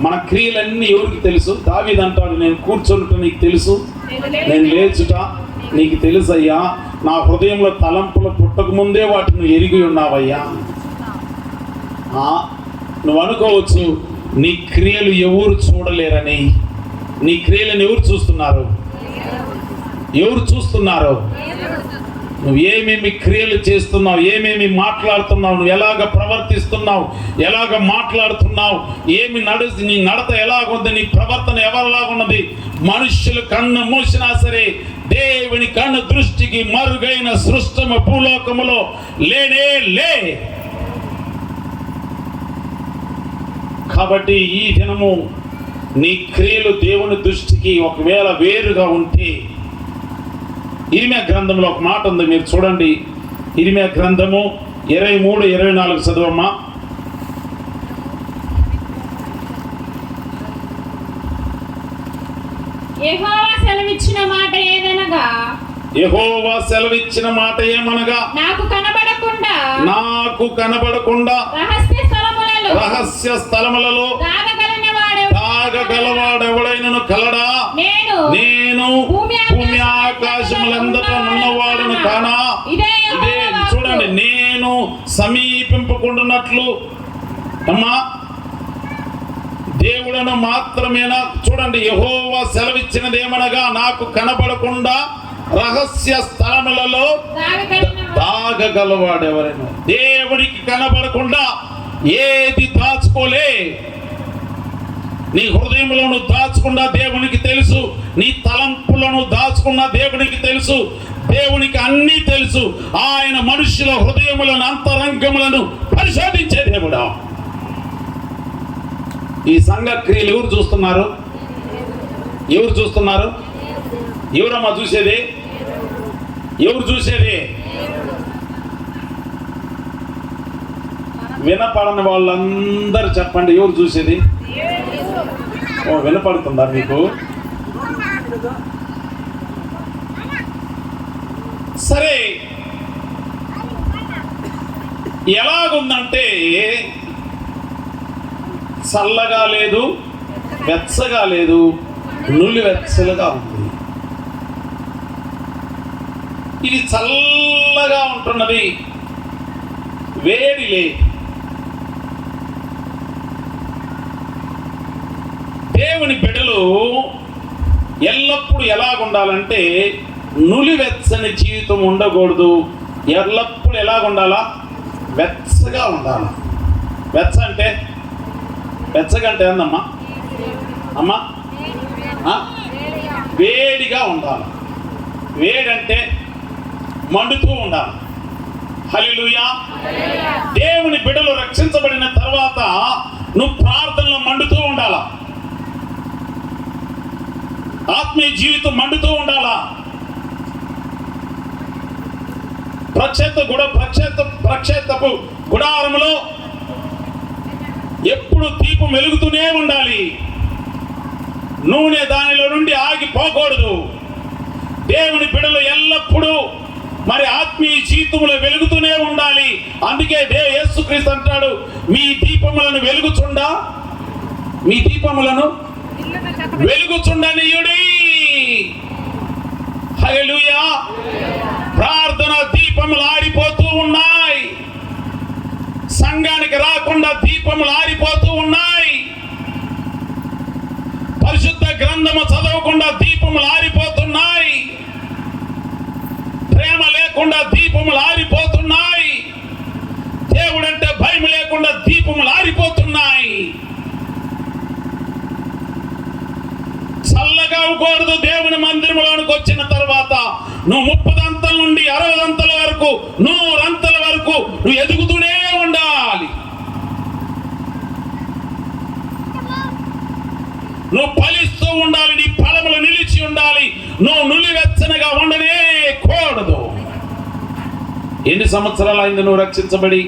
మన క్రియలన్నీ ఎవరికి తెలుసు? దావీదు అంటాడు, నేను కూర్చొనుట నీకు తెలుసు, నేను లేచుట నీకు తెలుసయ్యా, నా హృదయంలో తలంపులు పుట్టక ముందే వాటిని ఎరిగి ఉన్నావయ్యా. నువ్వు అనుకోవచ్చు, నీ క్రియలు ఎవరు చూడలేరని. నీ క్రియలను ఎవరు చూస్తున్నారు? ఎవరు చూస్తున్నారు? నువ్వు ఏమేమి క్రియలు చేస్తున్నావు, ఏమేమి మాట్లాడుతున్నావు, నువ్వు ఎలాగ ప్రవర్తిస్తున్నావు, ఎలాగ మాట్లాడుతున్నావు, నీ నడత ఎలాగుంది, నీ ప్రవర్తన ఎవరిలాగున్నది, మనుష్యులు కన్ను మూసినా సరే దేవుని కన్ను దృష్టికి మరుగైన సృష్టము భూలోకములో లేనే లే. కాబట్టి ఈ దినము నీ క్రియలు దేవుని దృష్టికి ఒకవేళ వేరుగా ఉంటే, ఇరిమియా గ్రంథంలో ఒక మాట ఉంది, మీరు చూడండి. ఇరిమియా గ్రంథము 23-24 చదవమ్మా. యెహోవా సెలవిచ్చిన మాట ఏదనగా, యెహోవా సెలవిచ్చిన మాట ఏమనగా, నాకు కనబడకుండా రహస్య స్థలములలో దాగగలవాడెవడైనను కలడా? నేను భూమి ఆకాశములందట నున్నవాడును కానా? ఇదే చూడండి, నేను సమీపింపకుండానట్లు అమ్మా దేవుడను మాత్రమేనా? చూడండి, యెహోవా సెలవిచ్చినది ఏమనగా, నాకు కనబడకుండా రహస్య స్థలములలో దాగగలవాడెవరైనా. దేవుడికి కనబడకుండా ఏది దాచుకోలే. నీ హృదయంలోను దాచుకున్న దేవునికి తెలుసు, నీ తలంపులను దాచుకున్న దేవునికి తెలుసు, దేవునికి అన్నీ తెలుసు. ఆయన మనుషుల హృదయములను అంతరంగములను పరిశోధించే దేవుడా. ఈ సంఘ క్రియలు ఎవరు చూస్తున్నారు? ఎవరు చూస్తున్నారు? ఎవరమ్మా చూసేది? ఎవరు చూసేది? వినపడని వాళ్ళందరూ చెప్పండి, ఎవరు చూసేది? ఓ, వినపడుతుందా మీకు? సరే, ఎలాగుందంటే చల్లగా లేదు, వెచ్చగా లేదు, నులి వెచ్చలుగా ఉంది. ఇది చల్లగా ఉంటున్నది, వేడి లేదు. దేవుని బిడ్డలు ఎల్లప్పుడూ ఎలాగుండాలంటే నులివెచ్చని జీవితం ఉండకూడదు. ఎల్లప్పుడూ ఎలాగుండాలా? వెచ్చగా ఉండాలి. వెచ్చగా అంటే ఏందమ్మా? అమ్మా, వేడిగా ఉండాలి. వేడంటే మండుతూ ఉండాలి. హల్లెలూయా. దేవుని బిడ్డలు రక్షించబడిన తర్వాత నువ్వు ప్రార్థనలో మండుతూ ఉండాలా. ఆత్మీయ జీవితం మండుతూ ఉండాలా. ప్రక్షేత్రపు గుడారములో ఎప్పుడు దీపం వెలుగుతూనే ఉండాలి. నూనె దానిలో నుండి ఆగిపోకూడదు. దేవుని బిడ్డలు ఎల్లప్పుడూ మరి ఆత్మీయ జీవితంలో వెలుగుతూనే ఉండాలి. అందుకే యేసుక్రీస్తు అంటాడు, మీ దీపములను వెలుగుచుండనీయుడి. లేకుండా దీపములు ఆరిపోతూ ఉన్నాయి. పరిశుద్ధ గ్రంథము చదవకుండా దీపములు ఆరిపోతున్నాయి. ప్రేమ లేకుండా దీపములు ఆరిపోతున్నాయి. దేవుడంటే భయం లేకుండా దీపములు ఆరిపోతున్నాయి. చల్లగా అవ్వకూడదు. దేవుని మందిరంలోనికి వచ్చిన తర్వాత నువ్వు 30 అంతల నుండి 60 అంతల వరకు 100 అంతల వరకు నువ్వు ఎదుగుతూనే ఉండాలి. నువ్వు ఫలిస్తూ ఉండాలి. నీ ఫలములు నిలిచి ఉండాలి. నువ్వు నులివెచ్చనగా ఉండనే కూడదు. ఎన్ని సంవత్సరాలైంది నువ్వు రక్షించబడి?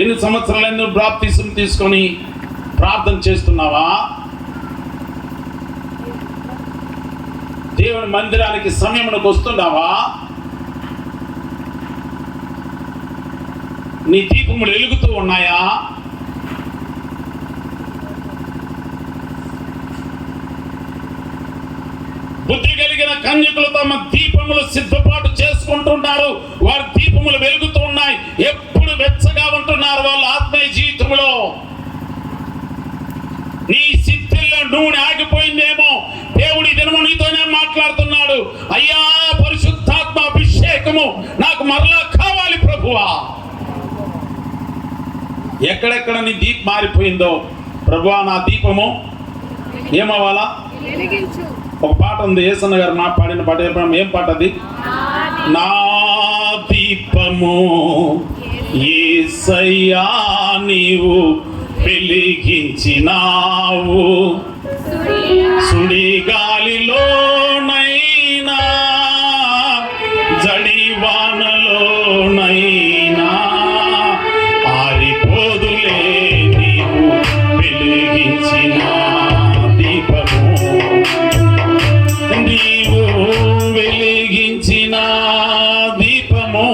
ఎన్ని సంవత్సరాలైంది నువ్వు బాప్తిసం తీసుకొని ప్రార్థన చేస్తున్నావా? దేవుని మందిరానికి సమయమునకు వస్తున్నావా? నీ దీపములు వెలుగుతూ ఉన్నాయా? బుద్ధి కలిగిన కన్యకులు తమ దీపములు సిద్ధపాటు చేసుకుంటున్నారు. వారి దీపములు వెలుగుతూ ఉన్నాయి. ఎప్పుడు వెచ్చగా ఉంటున్నారు వాళ్ళ ఆత్మీయ జీవితంలో. నీ సిద్ధిలో నూనె ఆగిపోయిందేమో. దేవుడి దినము నీతోనే మాట్లాడుతున్నాడు. అయ్యా, పరిశుద్ధాత్మ అభిషేకము నాకు మరలా కావాలి ప్రభువా. ఎక్కడెక్కడ నీ దీపం మారిపోయిందో, ప్రభువా నా దీపము ఏమవ్వాలా? ఒక పాట ఉంది, యేసన్న గారు పాడిన పాట. ఏం పాట అది? నా దీపము యేసయ్యా నీవు వెలిగించినావు, సుడి గాలిలోనైనా జడివానలోనైనా ఆరిపోదులే నీవు వెలిగించిన దీపము. నీవు వెలిగించిన దీపము,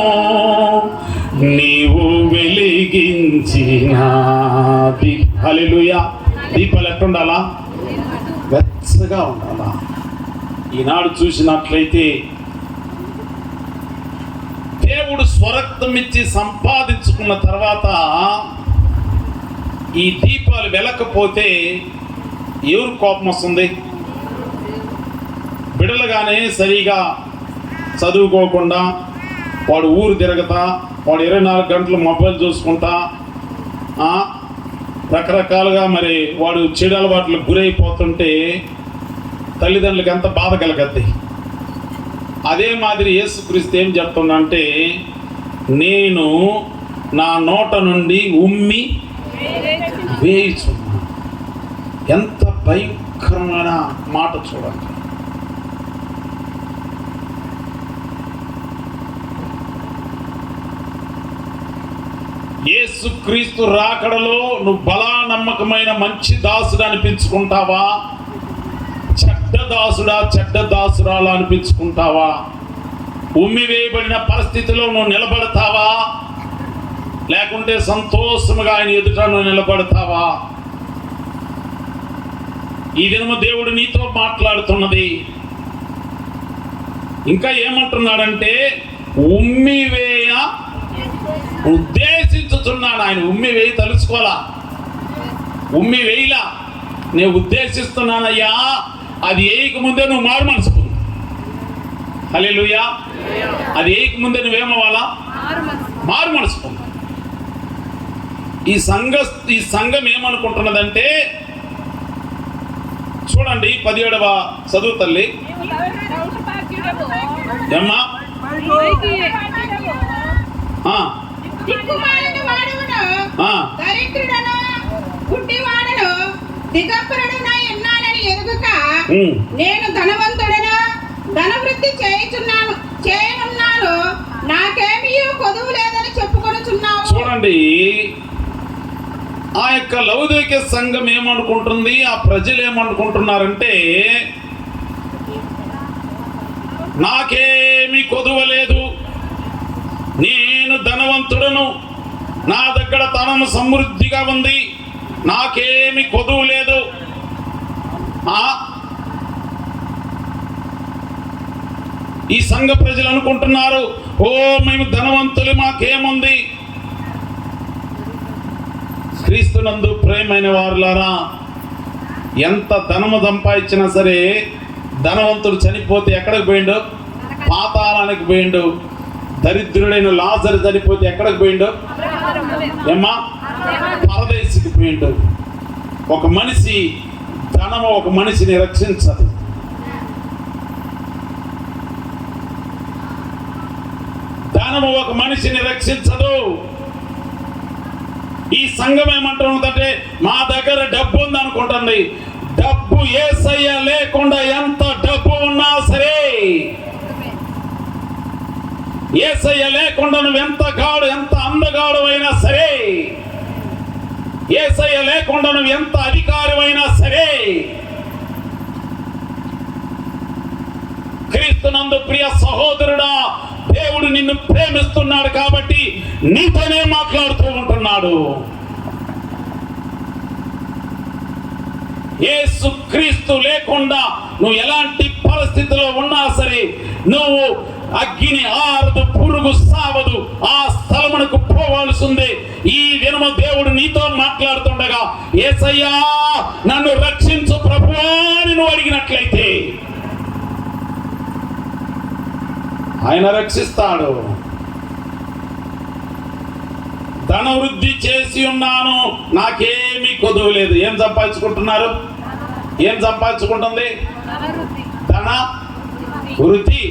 నీవు వెలిగించిన హల్లెలూయా. దీపాలు ఎట్టుండాలా? వెచ్చగా ఉండాలా. ఈనాడు చూసినట్లయితే దేవుడు స్వరక్తం ఇచ్చి సంపాదించుకున్న తర్వాత ఈ దీపాలు వెలకపోతే ఎవరు కోపం వస్తుంది? బిడలుగానే సరిగా చదువుకోకుండా వాడు ఊరు తిరగతా, వాడు 24 గంటలు మొబైల్ చూసుకుంటా, రకరకాలుగా మరి వాడు చెడు అలవాట్లకు గురైపోతుంటే తల్లిదండ్రులకు ఎంత బాధ కలగద్ది. అదే మాదిరి యేసుక్రీస్తు ఏం చెప్తుండంటే, నేను నా నోట నుండి ఉమ్మి వేయుచున్నా. ఎంత భయంకరమైన మాట చూడండి. యేసుక్రీస్తు రాకడలో నువ్వు బలా నమ్మకమైన మంచి దాసుడు అనిపించుకుంటావా? చెడ్డ దాసుడా, చెడ్డ దాసురాలు అనిపించుకుంటావా? ఉమ్మి వేయబడిన పరిస్థితిలో నువ్వు నిలబడతావా? లేకుంటే సంతోషముగా ఆయన ఎదుట నువ్వు నిలబడతావా? ఈ దినము దేవుడు నీతో మాట్లాడుతున్నది. ఇంకా ఏమంటున్నాడంటే, ఉమ్మి వేయ ఉద్దేశించుతున్నాను. ఆయన ఉమ్మి వేయి తలుసుకోవాలా? ఉమ్మి వేయిలా, నేను ఉద్దేశిస్తున్నానయ్యా. అది వేయక ముందే నువ్వు మారు మనసుకుంది. హల్లెలూయా. అది వేయక ముందే నువ్వేమవ్వాలా? మారు మనసుకుంది. ఈ సంఘం ఏమనుకుంటున్నదంటే, చూడండి 17వ చదువు తల్లి ఏమ్మా. నేను ధనవంతుడను, ధనవృద్ధి చేయనున్నాను, నాకేమీ కొదువు లేదని చెప్పుకొనుచున్నావు. చూడండి, ఆ యొక్క లౌకిక సంఘం ఏమనుకుంటుంది, ఆ ప్రజలు ఏమనుకుంటున్నారంటే, నాకేమీ కొదువలేదు, నేను ధనవంతుడను, నా దగ్గర ధనము సమృద్ధిగా ఉంది, నాకేమి కొదువు లేదు. ఈ సంఘ ప్రజలు అనుకుంటున్నారు, ఓ మేము ధనవంతులు, మాకేముంది. క్రీస్తునందు ప్రియమైన వారులారా, ఎంత ధనము సంపాదించినా సరే ధనవంతుడు చనిపోతే ఎక్కడికి పోయిండు? పాతాళానికి పోయిండు. దరిద్రుడైన లాజరు చనిపోతే ఎక్కడికి పోయిండు? ఏమ్మా? పరదేశికి పోయిండు. ఒక మనిషి ధనము ఒక మనిషిని రక్షించదు. ధనము ఒక మనిషిని రక్షించదు. ఈ సంఘం ఏమంటున్నదంటే మా దగ్గర డబ్బు ఉంది అనుకుంటుంది. డబ్బు యేసయ్య లేకుండా ఎంత డబ్బు ఉన్నా సరే, యేసయ్య లేకుండా నువ్వు ఎంత అందగాడు అయినా సరే, యేసయ్య లేకుండా నువ్వు ఎంత అధికారమైనా సరే, క్రీస్తునందు ప్రియ సహోదరుడా, దేవుడు నిన్ను ప్రేమిస్తున్నాడు కాబట్టి నీతోనే మాట్లాడుతూ ఉంటున్నాడు. యేసు క్రీస్తు లేకుండా నువ్వు ఎలాంటి పరిస్థితిలో ఉన్నా సరే, నువ్వు అగ్ని ఆరదు, పురుగు సావదు, ఆ స్థలమునకు పోవాల్సిందే. ఈ దినమ దేవుడు నీతో మాట్లాడుతుండగా, యేసయ్యా నన్ను రక్షించు ప్రభువా అని నువ్వు అడిగినట్లయితే ఆయన రక్షిస్తాడు. ధన వృద్ధి చేసి ఉన్నాను, నాకేమీ కొదువు లేదు. ఏం సంపాదించుకుంటున్నారు? ఏం సంపాదించుకుంటుంది? ధన వృద్ధి.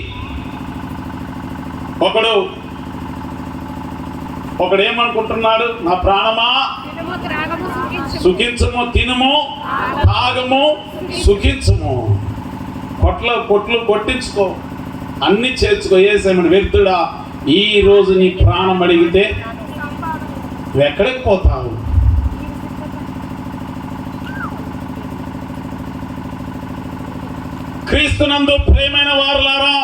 ఒకడు ఏమనుకుంటున్నాడు? నా ప్రాణమా సుఖించము, తినుము, తాగము, సుఖించము. కొట్లు కొట్టించుకో, అన్ని చేర్చుకో. ఏసేమని వ్యక్తుడా, ఈ రోజు నీ ప్రాణం అడిగితే ఎక్కడికి పోతావు? క్రీస్తునందు ప్రియమైన వారులారా,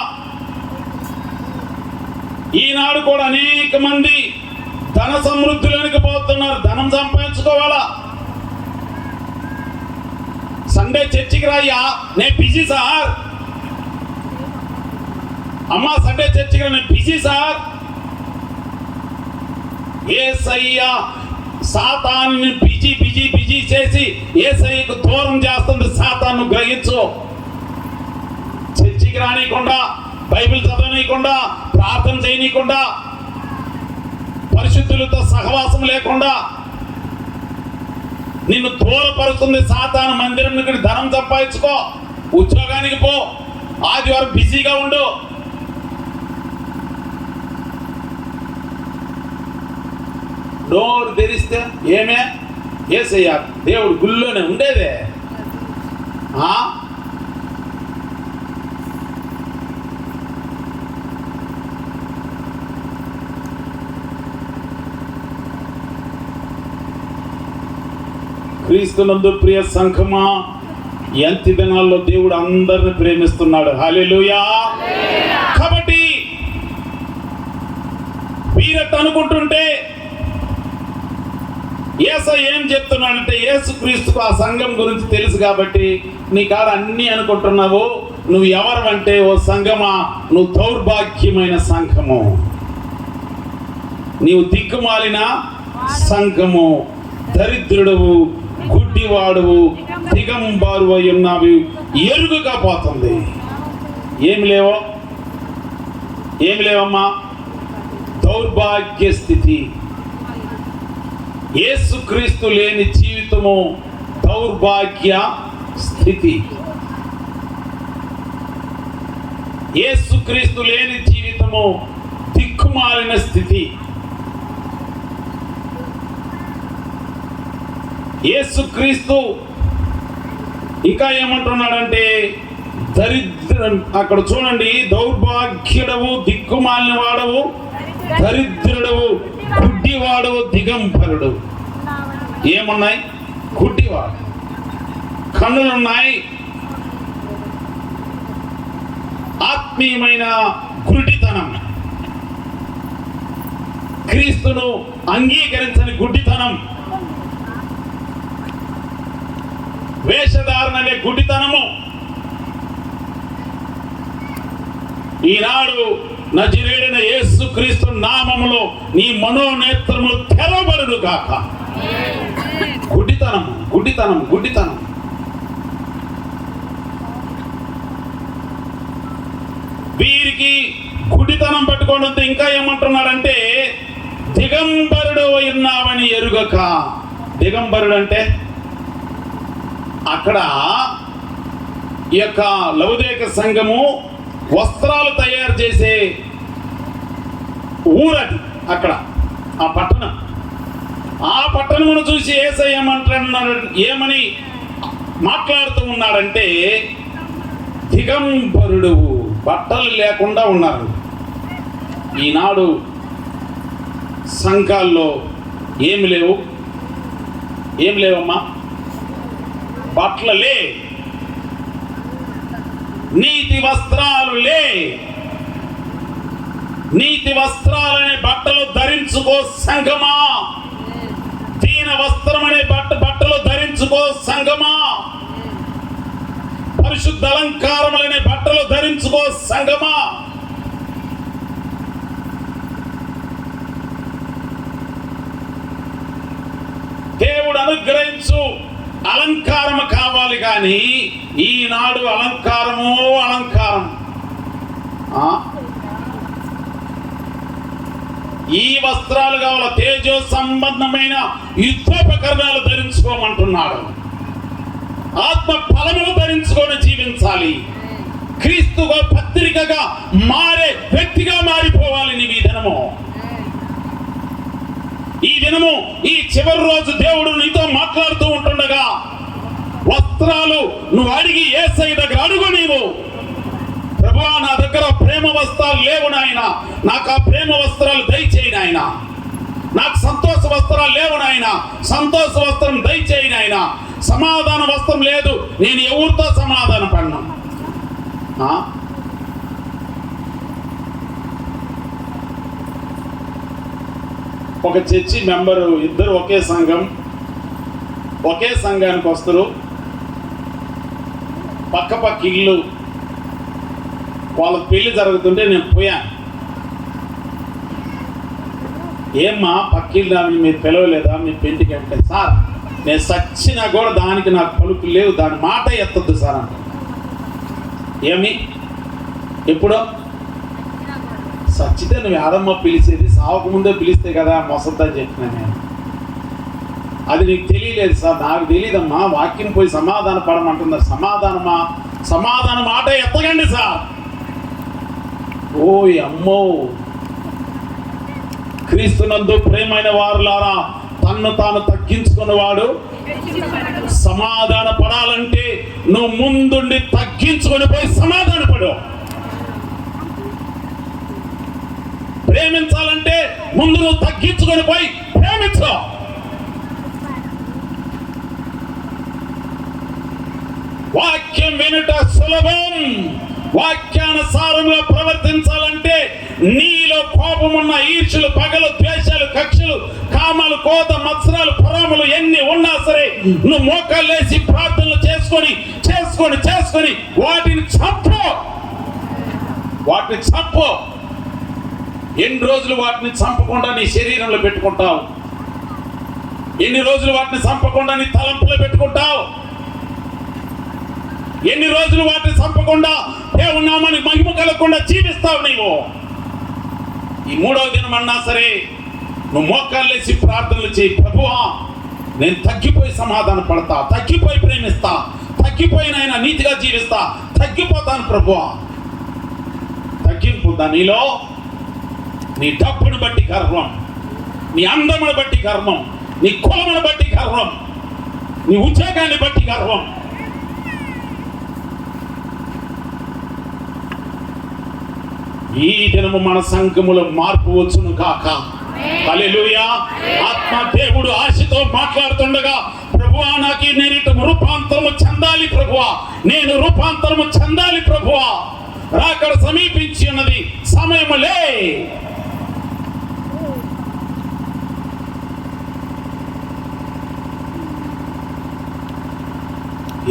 ఈనాడు కూడా అనేక మంది ధన సమృద్ధిలోనికి పోతున్నారు. ధనం సంపాదించుకోవాలా? సండే చర్చికి రాయ్యా, నేను బిజీ సార్. అమ్మా సండే చర్చికి రా, నేను బిజీ సార్. యేసయ్య సాతాను బిజీ చేసి యేసయ్యకు దూరం చేస్తుంది. సాతాను గ్రహించు. చర్చికి రానియకుండా, బైబిల్ చదవనీయకుండా, ప్రార్థన చేయనీయకుండా, పరిశుద్ధులతో సహవాసం లేకుండా నిన్ను దూరపరుస్తుంది సాతాను. మందిరం దగ్గర ధనం సంపాదించుకో, ఉద్యోగానికి పో, ఆదివారం బిజీగా ఉండు. నోరు తెరిస్తే ఏమే యేసయ్య దేవుడు గుళ్ళోనే ఉండేదే. క్రీస్తునందు ప్రియ సంఘమా, ఎంతి దినాల్లో దేవుడు అందరిని ప్రేమిస్తున్నాడు. హల్లెలూయా. కాబట్టి వీరట్ అనుకుంటుంటే యేసయ్య ఏం చెప్తున్నాడంటే, యేసుక్రీస్తుకు ఆ సంఘం గురించి తెలుసు కాబట్టి నీ కాడ అన్నీ అనుకుంటున్నావు. నువ్వు ఎవరంటే, ఓ సంఘమా, నువ్వు దౌర్భాగ్యమైన సంఘము, నీవు దిక్కుమాలిన సంఘము, దరిద్రుడవు, గుడ్డివాడువు, దిగంబారు అయి ఉన్నావు, ఎరుగుగా పోతుంది. ఏమి లేవమ్మా? దౌర్భాగ్య స్థితి. యేసుక్రీస్తు లేని జీవితము దౌర్భాగ్య స్థితి. యేసుక్రీస్తు లేని జీవితము దిక్కుమాలిన స్థితి. యేసుక్రీస్తు ఇంకా ఏమంటున్నాడంటే, అక్కడ చూడండి, దౌర్భాగ్యుడవు, దిక్కుమాలిన వాడవు, దరిద్రుడవు, గుడ్డివాడవు, దిగంబరుడు. ఏమున్నాయి? గుడ్డివాడు. కన్నులున్నాయి, ఆత్మీయమైన గుడ్డితనం, క్రీస్తును అంగీకరించని గుడ్డితనం, వేషధారణ అనే గుడ్డితనము. ఈనాడు నజరేయుడైన యేసుక్రీస్తు నామములో నీ మనోనేత్రములు తెరవబడును గాక. గుడ్డితనం. వీరికి గుడ్డితనం పెట్టుకోవడంతో ఇంకా ఏమంటున్నాడంటే దిగంబరుడు ఉన్నావని ఎరుగక. దిగంబరుడు అంటే అక్కడ ఈ యొక్క లౌదేక సంఘము వస్త్రాలు తయారు చేసే ఊరది. అక్కడ ఆ పట్టణమును చూసి యేసయ్య ఏమని మాట్లాడుతూ ఉన్నాడంటే దిగంబరుడు, బట్టలు లేకుండా ఉన్నారు. ఈనాడు సంఘాల్లో ఏమి లేవమ్మా? బట్టలే, నీతి వస్త్రాలు లే. నీతి వస్త్రాలనే బట్టలు ధరించుకో సంఘమా. దీన వస్త్రం అనే బట్టలు ధరించుకో సంఘమా. పరిశుద్ధ అలంకారములనే బట్టలు ధరించుకో సంఘమా. దేవుడు అనుగ్రహించు అలంకారము కావాలి కానీ ఈనాడు అలంకారం. ఈ వస్త్రాలు కావాలి, తేజో సంబంధమైన యుద్ధోపకరణాలు ధరించుకోమంటున్నాడు. ఆత్మ ఫలములు ధరించుకొని జీవించాలి. క్రీస్తు పత్రికగా మారే వ్యక్తిగా మారిపోవాలి నీవు ఈ దినము ఈ చివరి రోజు దేవుడు నీతో మాట్లాడుతూ ఉంటుండగా వస్త్రాలు నువ్వు అడిగి యేసయ్య దగ్గర అడుగు. నీవు ప్రభువా, నా దగ్గర ప్రేమ వస్త్రాలు లేవు నాయన, నాకు ఆ ప్రేమ వస్త్రాలు దయచేయి నాయన. నాకు సంతోష వస్త్రాలు లేవు నాయన, సంతోష వస్త్రం దయచేయి నాయన. సమాధాన వస్త్రం లేదు, నేను ఎవరితో సమాధాన పడినా. ఒక చర్చి మెంబరు, ఇద్దరు ఒకే సంఘానికి వస్తారు. పక్క ఇల్లు, వాళ్ళ పెళ్లి జరుగుతుంటే నేను పోయాను. ఏమ్మా పక్కిల్లు మీరు పిలవలేదా మీ పెళ్లికి అంటే, సార్ నేను సచ్చినా కూడా దానికి నాకు పలుకులు లేవు, దాని మాట ఎత్తద్దు సార్ అంటే. ఏమి ఎప్పుడో సచ్చితే నువ్వు యాదమ్మ పిలిచేది, సావకు ముందే పిలిస్తే కదా మొసద్దని చెప్పినా నేను. అది నీకు తెలియలేదు సార్. నాకు తెలియదమ్మా, వాక్యం పోయి సమాధాన పడమంటున్నారు. సమాధాన మాట ఎత్తగండి సార్. ఓ అమ్మో, క్రీస్తునందు ప్రేమైన వారులారా, తన్ను తాను తగ్గించుకున్నవాడు సమాధాన పడాలంటే నువ్వు ముందుండి తగ్గించుకొని పోయి సమాధాన పడు. ప్రేమించాలంటే ముందు నువ్వు తగ్గించుకొని పోయి ప్రేమించు. వాక్యం వినుట సులభం, వాక్యానుసారంగా ప్రవర్తించాలంటే నీలో కోపమున్న ఈర్ష్యలు, పగలు, ద్వేషాలు, కక్షలు, కామాలు, కోత, మత్సరాలు, పురాములు ఎన్ని ఉన్నా సరే నువ్వు మోకాళ్ళేసి ప్రార్థనలు చేసుకొని వాటిని చంపు. ఎన్ని రోజులు వాటిని చంపకుండా నీ శరీరంలో పెట్టుకుంటావు? ఎన్ని రోజులు వాటిని చంపకుండా నీ తలంపులో పెట్టుకుంటావు? ఎన్ని రోజులు వాటిని చంపకుండా దేవుని నామాన్ని మహిమ కలగకుండా జీవిస్తావు నీవు? ఈ 3వ దినం అన్నా సరే నువ్వు మోకాళ్ళేసి ప్రార్థనలు చేయి. ప్రభువా, నేను తగ్గిపోయి సమాధాన పడతా, తగ్గిపోయి ప్రేమిస్తా, తగ్గిపోయినైనా నీతిగా జీవిస్తా, తగ్గిపోతాను ప్రభువా. తగ్గింపు నీలో నీ డబ్బును బట్టి గర్వం, నీ అందమును బట్టి గర్వం, నీ కులమును బట్టి గర్వం, నీ ఉద్యోగాన్ని బట్టి గర్వం. ఈ దినము మన సంఘములో మార్పు వచ్చును కాక. హల్లెలూయా. ఆత్మ దేవుడు ఆశతో మాట్లాడుతుండగా, ప్రభువా నాకు నేను రూపాంతరము చెందాలి ప్రభువా, నేను రూపాంతరము చెందాలి ప్రభువా. రాకడ సమీపించి ఉన్నది, సమయములే.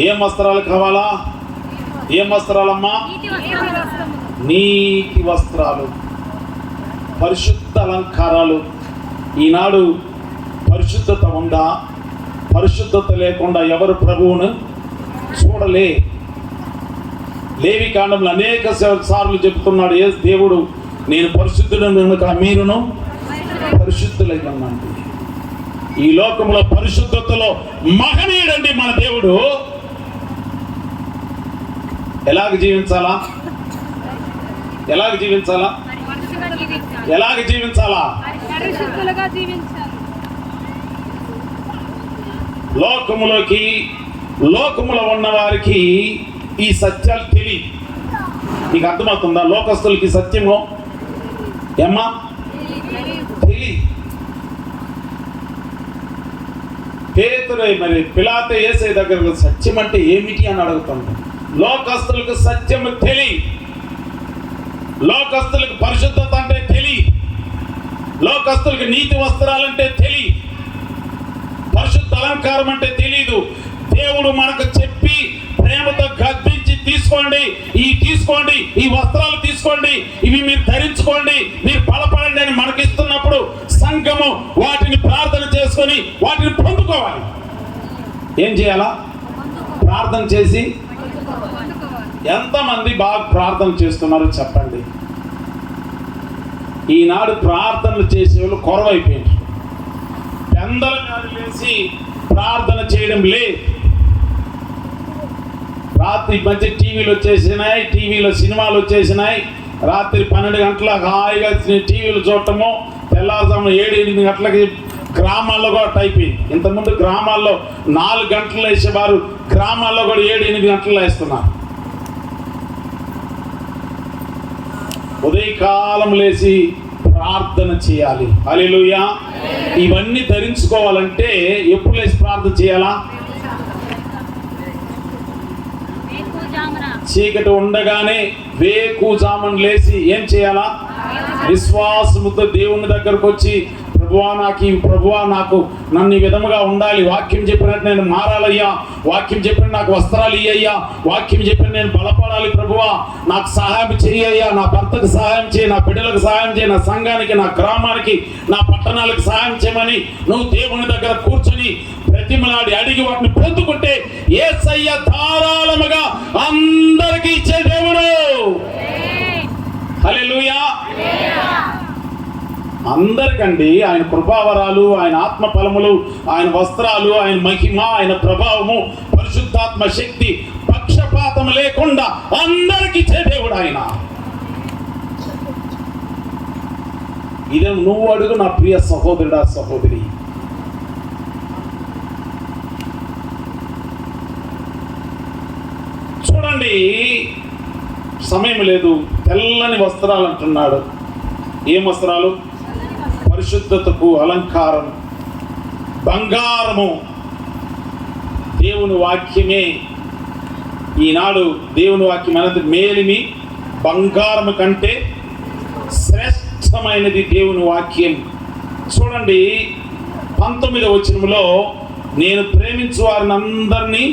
ఏం వస్త్రాలు కావాలా? ఏం వస్త్రాలమ్మా? నీతి వస్త్రాలు, పరిశుద్ధ అలంకారాలు. ఈనాడు పరిశుద్ధత ఉందా? పరిశుద్ధత లేకుండా ఎవరు ప్రభువును చూడలే. లేవి కాండంలో అనేక సార్లు చెప్తున్నాడు దేవుడు, నేను పరిశుద్ధులను కనుక మీరును పరిశుద్ధులై ఉండండి. ఈ లోకంలో పరిశుద్ధతలో మహనీయుడండి మన దేవుడు. ఎలాగ జీవించాలా? ఎలాగ జీవించాలా? ఎలాగ జీవించాలా? లోకములో ఉన్న వారికి ఈ సత్యాలు తెలియదు. నీకు అర్థమవుతుందా? లోకస్తులకి సత్యము ఏమ్మా తెలియదు. పేతురు మరి పిలాతు యేసయ్య దగ్గర సత్యం అంటే ఏమిటి అని అడుగుతాడు. లోకస్తులకు సత్యము తెలియదు. లోకస్తులకు పరిశుద్ధత అంటే తెలియదు. లోకస్తులకు నీతి వస్త్రాలంటే తెలియదు. పరిశుద్ధ అలంకారం అంటే తెలియదు. దేవుడు మనకు చెప్పి ప్రేమతో గద్దించి తీసుకోండి ఈ వస్త్రాలు తీసుకోండి, ఇవి మీరు ధరించుకోండి, మీరు బలపడండి అని మనకిస్తున్నప్పుడు సంఘము వాటిని ప్రార్థన చేసుకొని వాటిని పొందుకోవాలి. ఏం చేయాలా? ప్రార్థన చేసి. ఎంతమంది బాగా ప్రార్థన చేస్తున్నారో చెప్పండి. ఈనాడు ప్రార్థనలు చేసేవాళ్ళు కొరవైపోయారు. పెందల లేచి ప్రార్థన చేయడం లేదు. రాత్రి మధ్య టీవీలు వచ్చేసినాయి, టీవీలో సినిమాలు వచ్చేసినాయి. రాత్రి 12 గంటలకు హాయిగా టీవీలు చూడటము, తెల్లవారుజామున 7-8 గంటలకి గ్రామాల్లో కూడా అయిపోయింది. ఇంతకుముందు గ్రామాల్లో 4 గంటలు వేసేవారు, గ్రామాల్లో కూడా 7-8 గంటలు వేస్తున్నారు. ఉదయకాలం లేచి ప్రార్థన చేయాలి. హల్లెలూయా. ఇవన్నీ ధరించుకోవాలంటే ఎప్పుడు లేచి ప్రార్థన చేయాలా? చీకటి ఉండగానే వేకుజామున లేచి ఏం చేయాలా? విశ్వాసముతో దేవుని దగ్గరకు వచ్చి, ప్రభువా నాకు నన్ను ఈ విధముగా ఉండాలి, వాక్యం చెప్పినట్టు నేను మారాలయ్యా, వాక్యం చెప్పిన నాకు వస్త్రాలు ఇయ్యయ్యా, వాక్యం చెప్పిన నేను బలపడాలి ప్రభువా, నాకు సహాయం చెయ్యయ్యా, నా భర్తకు సహాయం చేయి, నా బిడ్డలకు సహాయం చేయి, నా సంఘానికి, నా గ్రామానికి, నా పట్టణాలకు సహాయం చేయమని నువ్వు దేవుని దగ్గర కూర్చొని ప్రతిమలాడి అడిగి వాటిని పొందుకుంటే యేసయ్య ధారాళముగా అందరికీ ఇచ్చే దేవుడు. హల్లెలూయా. అందరికండి ఆయన కృపావరాలు, ఆయన ఆత్మ ఫలములు, ఆయన వస్త్రాలు, ఆయన మహిమ, ఆయన ప్రభావము, పరిశుద్ధాత్మ శక్తి పక్షపాతం లేకుండా అందరికి ఇచ్చే దేవుడు ఆయన. ఇదే నువ్వు అడుగు నా ప్రియ సహోదరుడా సహోదరి. చూడండి, సమయం లేదు. తెల్లని వస్త్రాలు అంటున్నాడు. ఏం వస్త్రాలు? పరిశుద్ధతకు అలంకారం, బంగారము. దేవుని వాక్యమే ఈనాడు దేవుని వాక్యం అనేది మేలిమి బంగారము కంటే శ్రేష్టమైనది దేవుని వాక్యం. చూడండి 19వ వచనములో, నేను ప్రేమించు వారిని అందరినీ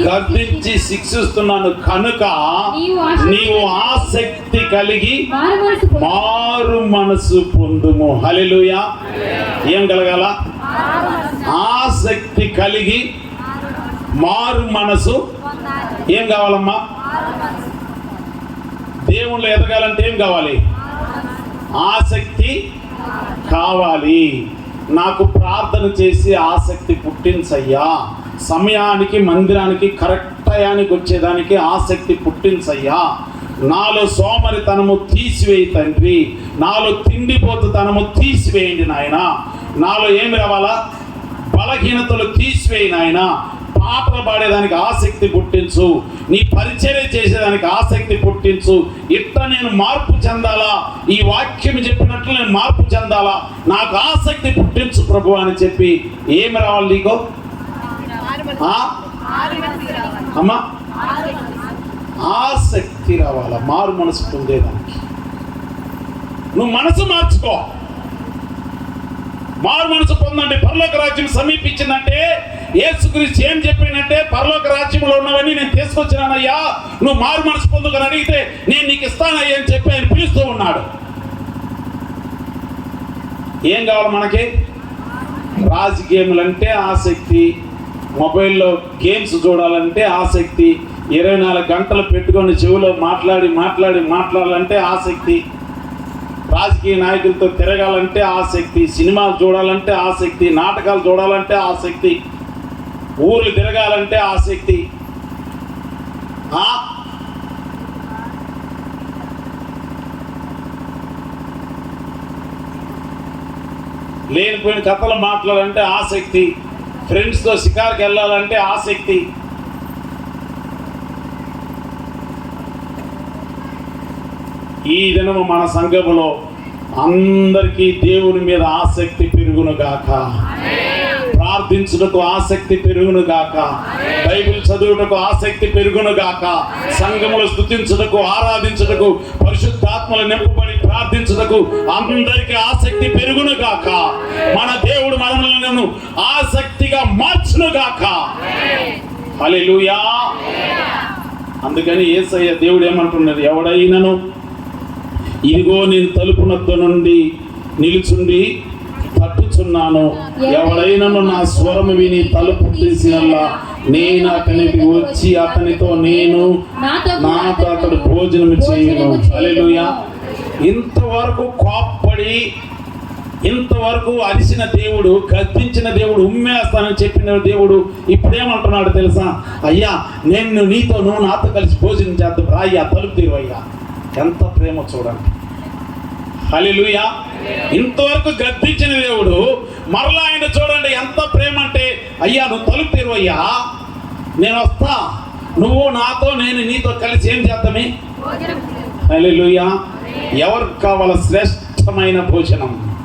గద్దించి శిక్షిస్తున్నాను కనుక నీవు ఆసక్తి కలిగి మారు మనసు పొందుము. హల్లెలూయా. ఏం కలగాల? ఆసక్తి కలిగి మారు మనసు. ఏం కావాలమ్మా? దేవుళ్ళు ఎదగాలంటే ఏం కావాలి? ఆసక్తి కావాలి. నాకు ప్రార్థన చేసి ఆసక్తి పుట్టించయ్యా, సమయానికి మందిరానికి కరెక్ట్ టయానికి వచ్చేదానికి ఆసక్తి పుట్టించయ్యా, నాలో సోమరితనము తీసివేయి తండ్రి, నాలో తిండిపోతుతనము తీసివేయండి నాయన, నాలో ఏమి రావాలా? బలహీనతలు తీసివేయి నాయన, పాటలు పాడేదానికి ఆసక్తి పుట్టించు, నీ పరిచర్య చేసేదానికి ఆసక్తి పుట్టించు. ఇట్లా నేను మార్పు చెందాలా, ఈ వాక్యం చెప్పినట్లు నేను మార్పు చెందాలా, నాకు ఆసక్తి పుట్టించు ప్రభు అని చెప్పి ఏమి రావాలి నీకు? అమ్మా ఆసక్తి రావాలా మారు మనసు పొందేదానికి. నువ్వు మనసు మార్చుకో. మారు మనసు పొందండి. పరలోక రాజ్యం సమీపించిందంటే యేసుక్రీస్తు ఏం చెప్పిందంటే, పరలోక రాజ్యంలో ఉన్నవన్నీ నేను తీసుకొచ్చినానయ్యా, నువ్వు మారు మనసు పొందుకొని అడిగితే నేను నీకు ఇస్తానయ్యా అని చెప్పి ఆయన పిలుస్తూ ఉన్నాడు. ఏం కావాలి మనకి? రాజకీయములంటే ఆసక్తి, మొబైల్లో గేమ్స్ చూడాలంటే ఆసక్తి, 24 గంటలు పెట్టుకొని చెవిలో మాట్లాడాలంటే ఆసక్తి, రాజకీయ నాయకులతో తిరగాలంటే ఆసక్తి, సినిమాలు చూడాలంటే ఆసక్తి, నాటకాలు చూడాలంటే ఆసక్తి, ఊర్లు తిరగాలంటే ఆసక్తి. లేనిపోయిన కథలు మాట్లాడాలంటే ఆసక్తి, ఫ్రెండ్స్తో షికార్కి వెళ్ళాలంటే ఆసక్తి. ఈ దినము మన సంఘములో అందరికీ దేవుని మీద ఆసక్తి పెరుగును గాక, ప్రార్థించుటకు ఆసక్తి పెరుగును గాక, బైబిల్ చదువుటకు ఆసక్తి పెరుగును గాక, సంఘములో స్తుతించుటకు, ఆరాధించుటకు, పరిశుద్ధాత్మలు నింపబడి ప్రార్థించుటకు అందరికీ ఆసక్తి పెరుగును గాక. మన దేవుడు మనలను ఆసక్తిగా మార్చును గాక. హల్లెలూయా. అందుకని యేసయ్య దేవుడు ఏమంటున్నది, ఎవడైనను ఇదిగో నేను తలుపునొద్ద నుండి నిలుచుండి తట్టుచున్నాను, ఎవడైనను నా స్వరము విని తలుపు తీసినల్లా నేను అతనికి వచ్చి అతనితో నాతో అతడు భోజనం చేయను. హల్లెలూయా. ఇంతవరకు కోప్పడి, ఇంతవరకు అరిసిన దేవుడు, గద్దించిన దేవుడు, ఉమ్మేస్తానని చెప్పిన దేవుడు ఇప్పుడేమంటున్నాడు తెలుసా? అయ్యా నువ్వు నాతో కలిసి భోజనం చేద్దాం రాయ్యా, తలుపు తీరువయ్యా. ఎంత ప్రేమ చూడండి. హల్లెలూయా. ఇంతవరకు గద్దించిన దేవుడు మరలా ఆయన చూడండి ఎంత ప్రేమ అంటే, అయ్యా నువ్వు తలుపు తెరువయ్యా, నేను వస్తా, నువ్వు నాతో నేను నీతో కలిసి ఏం చేద్దామే. హల్లెలూయా. ఎవరికి కావాల శ్రేష్టమైన భోజనం?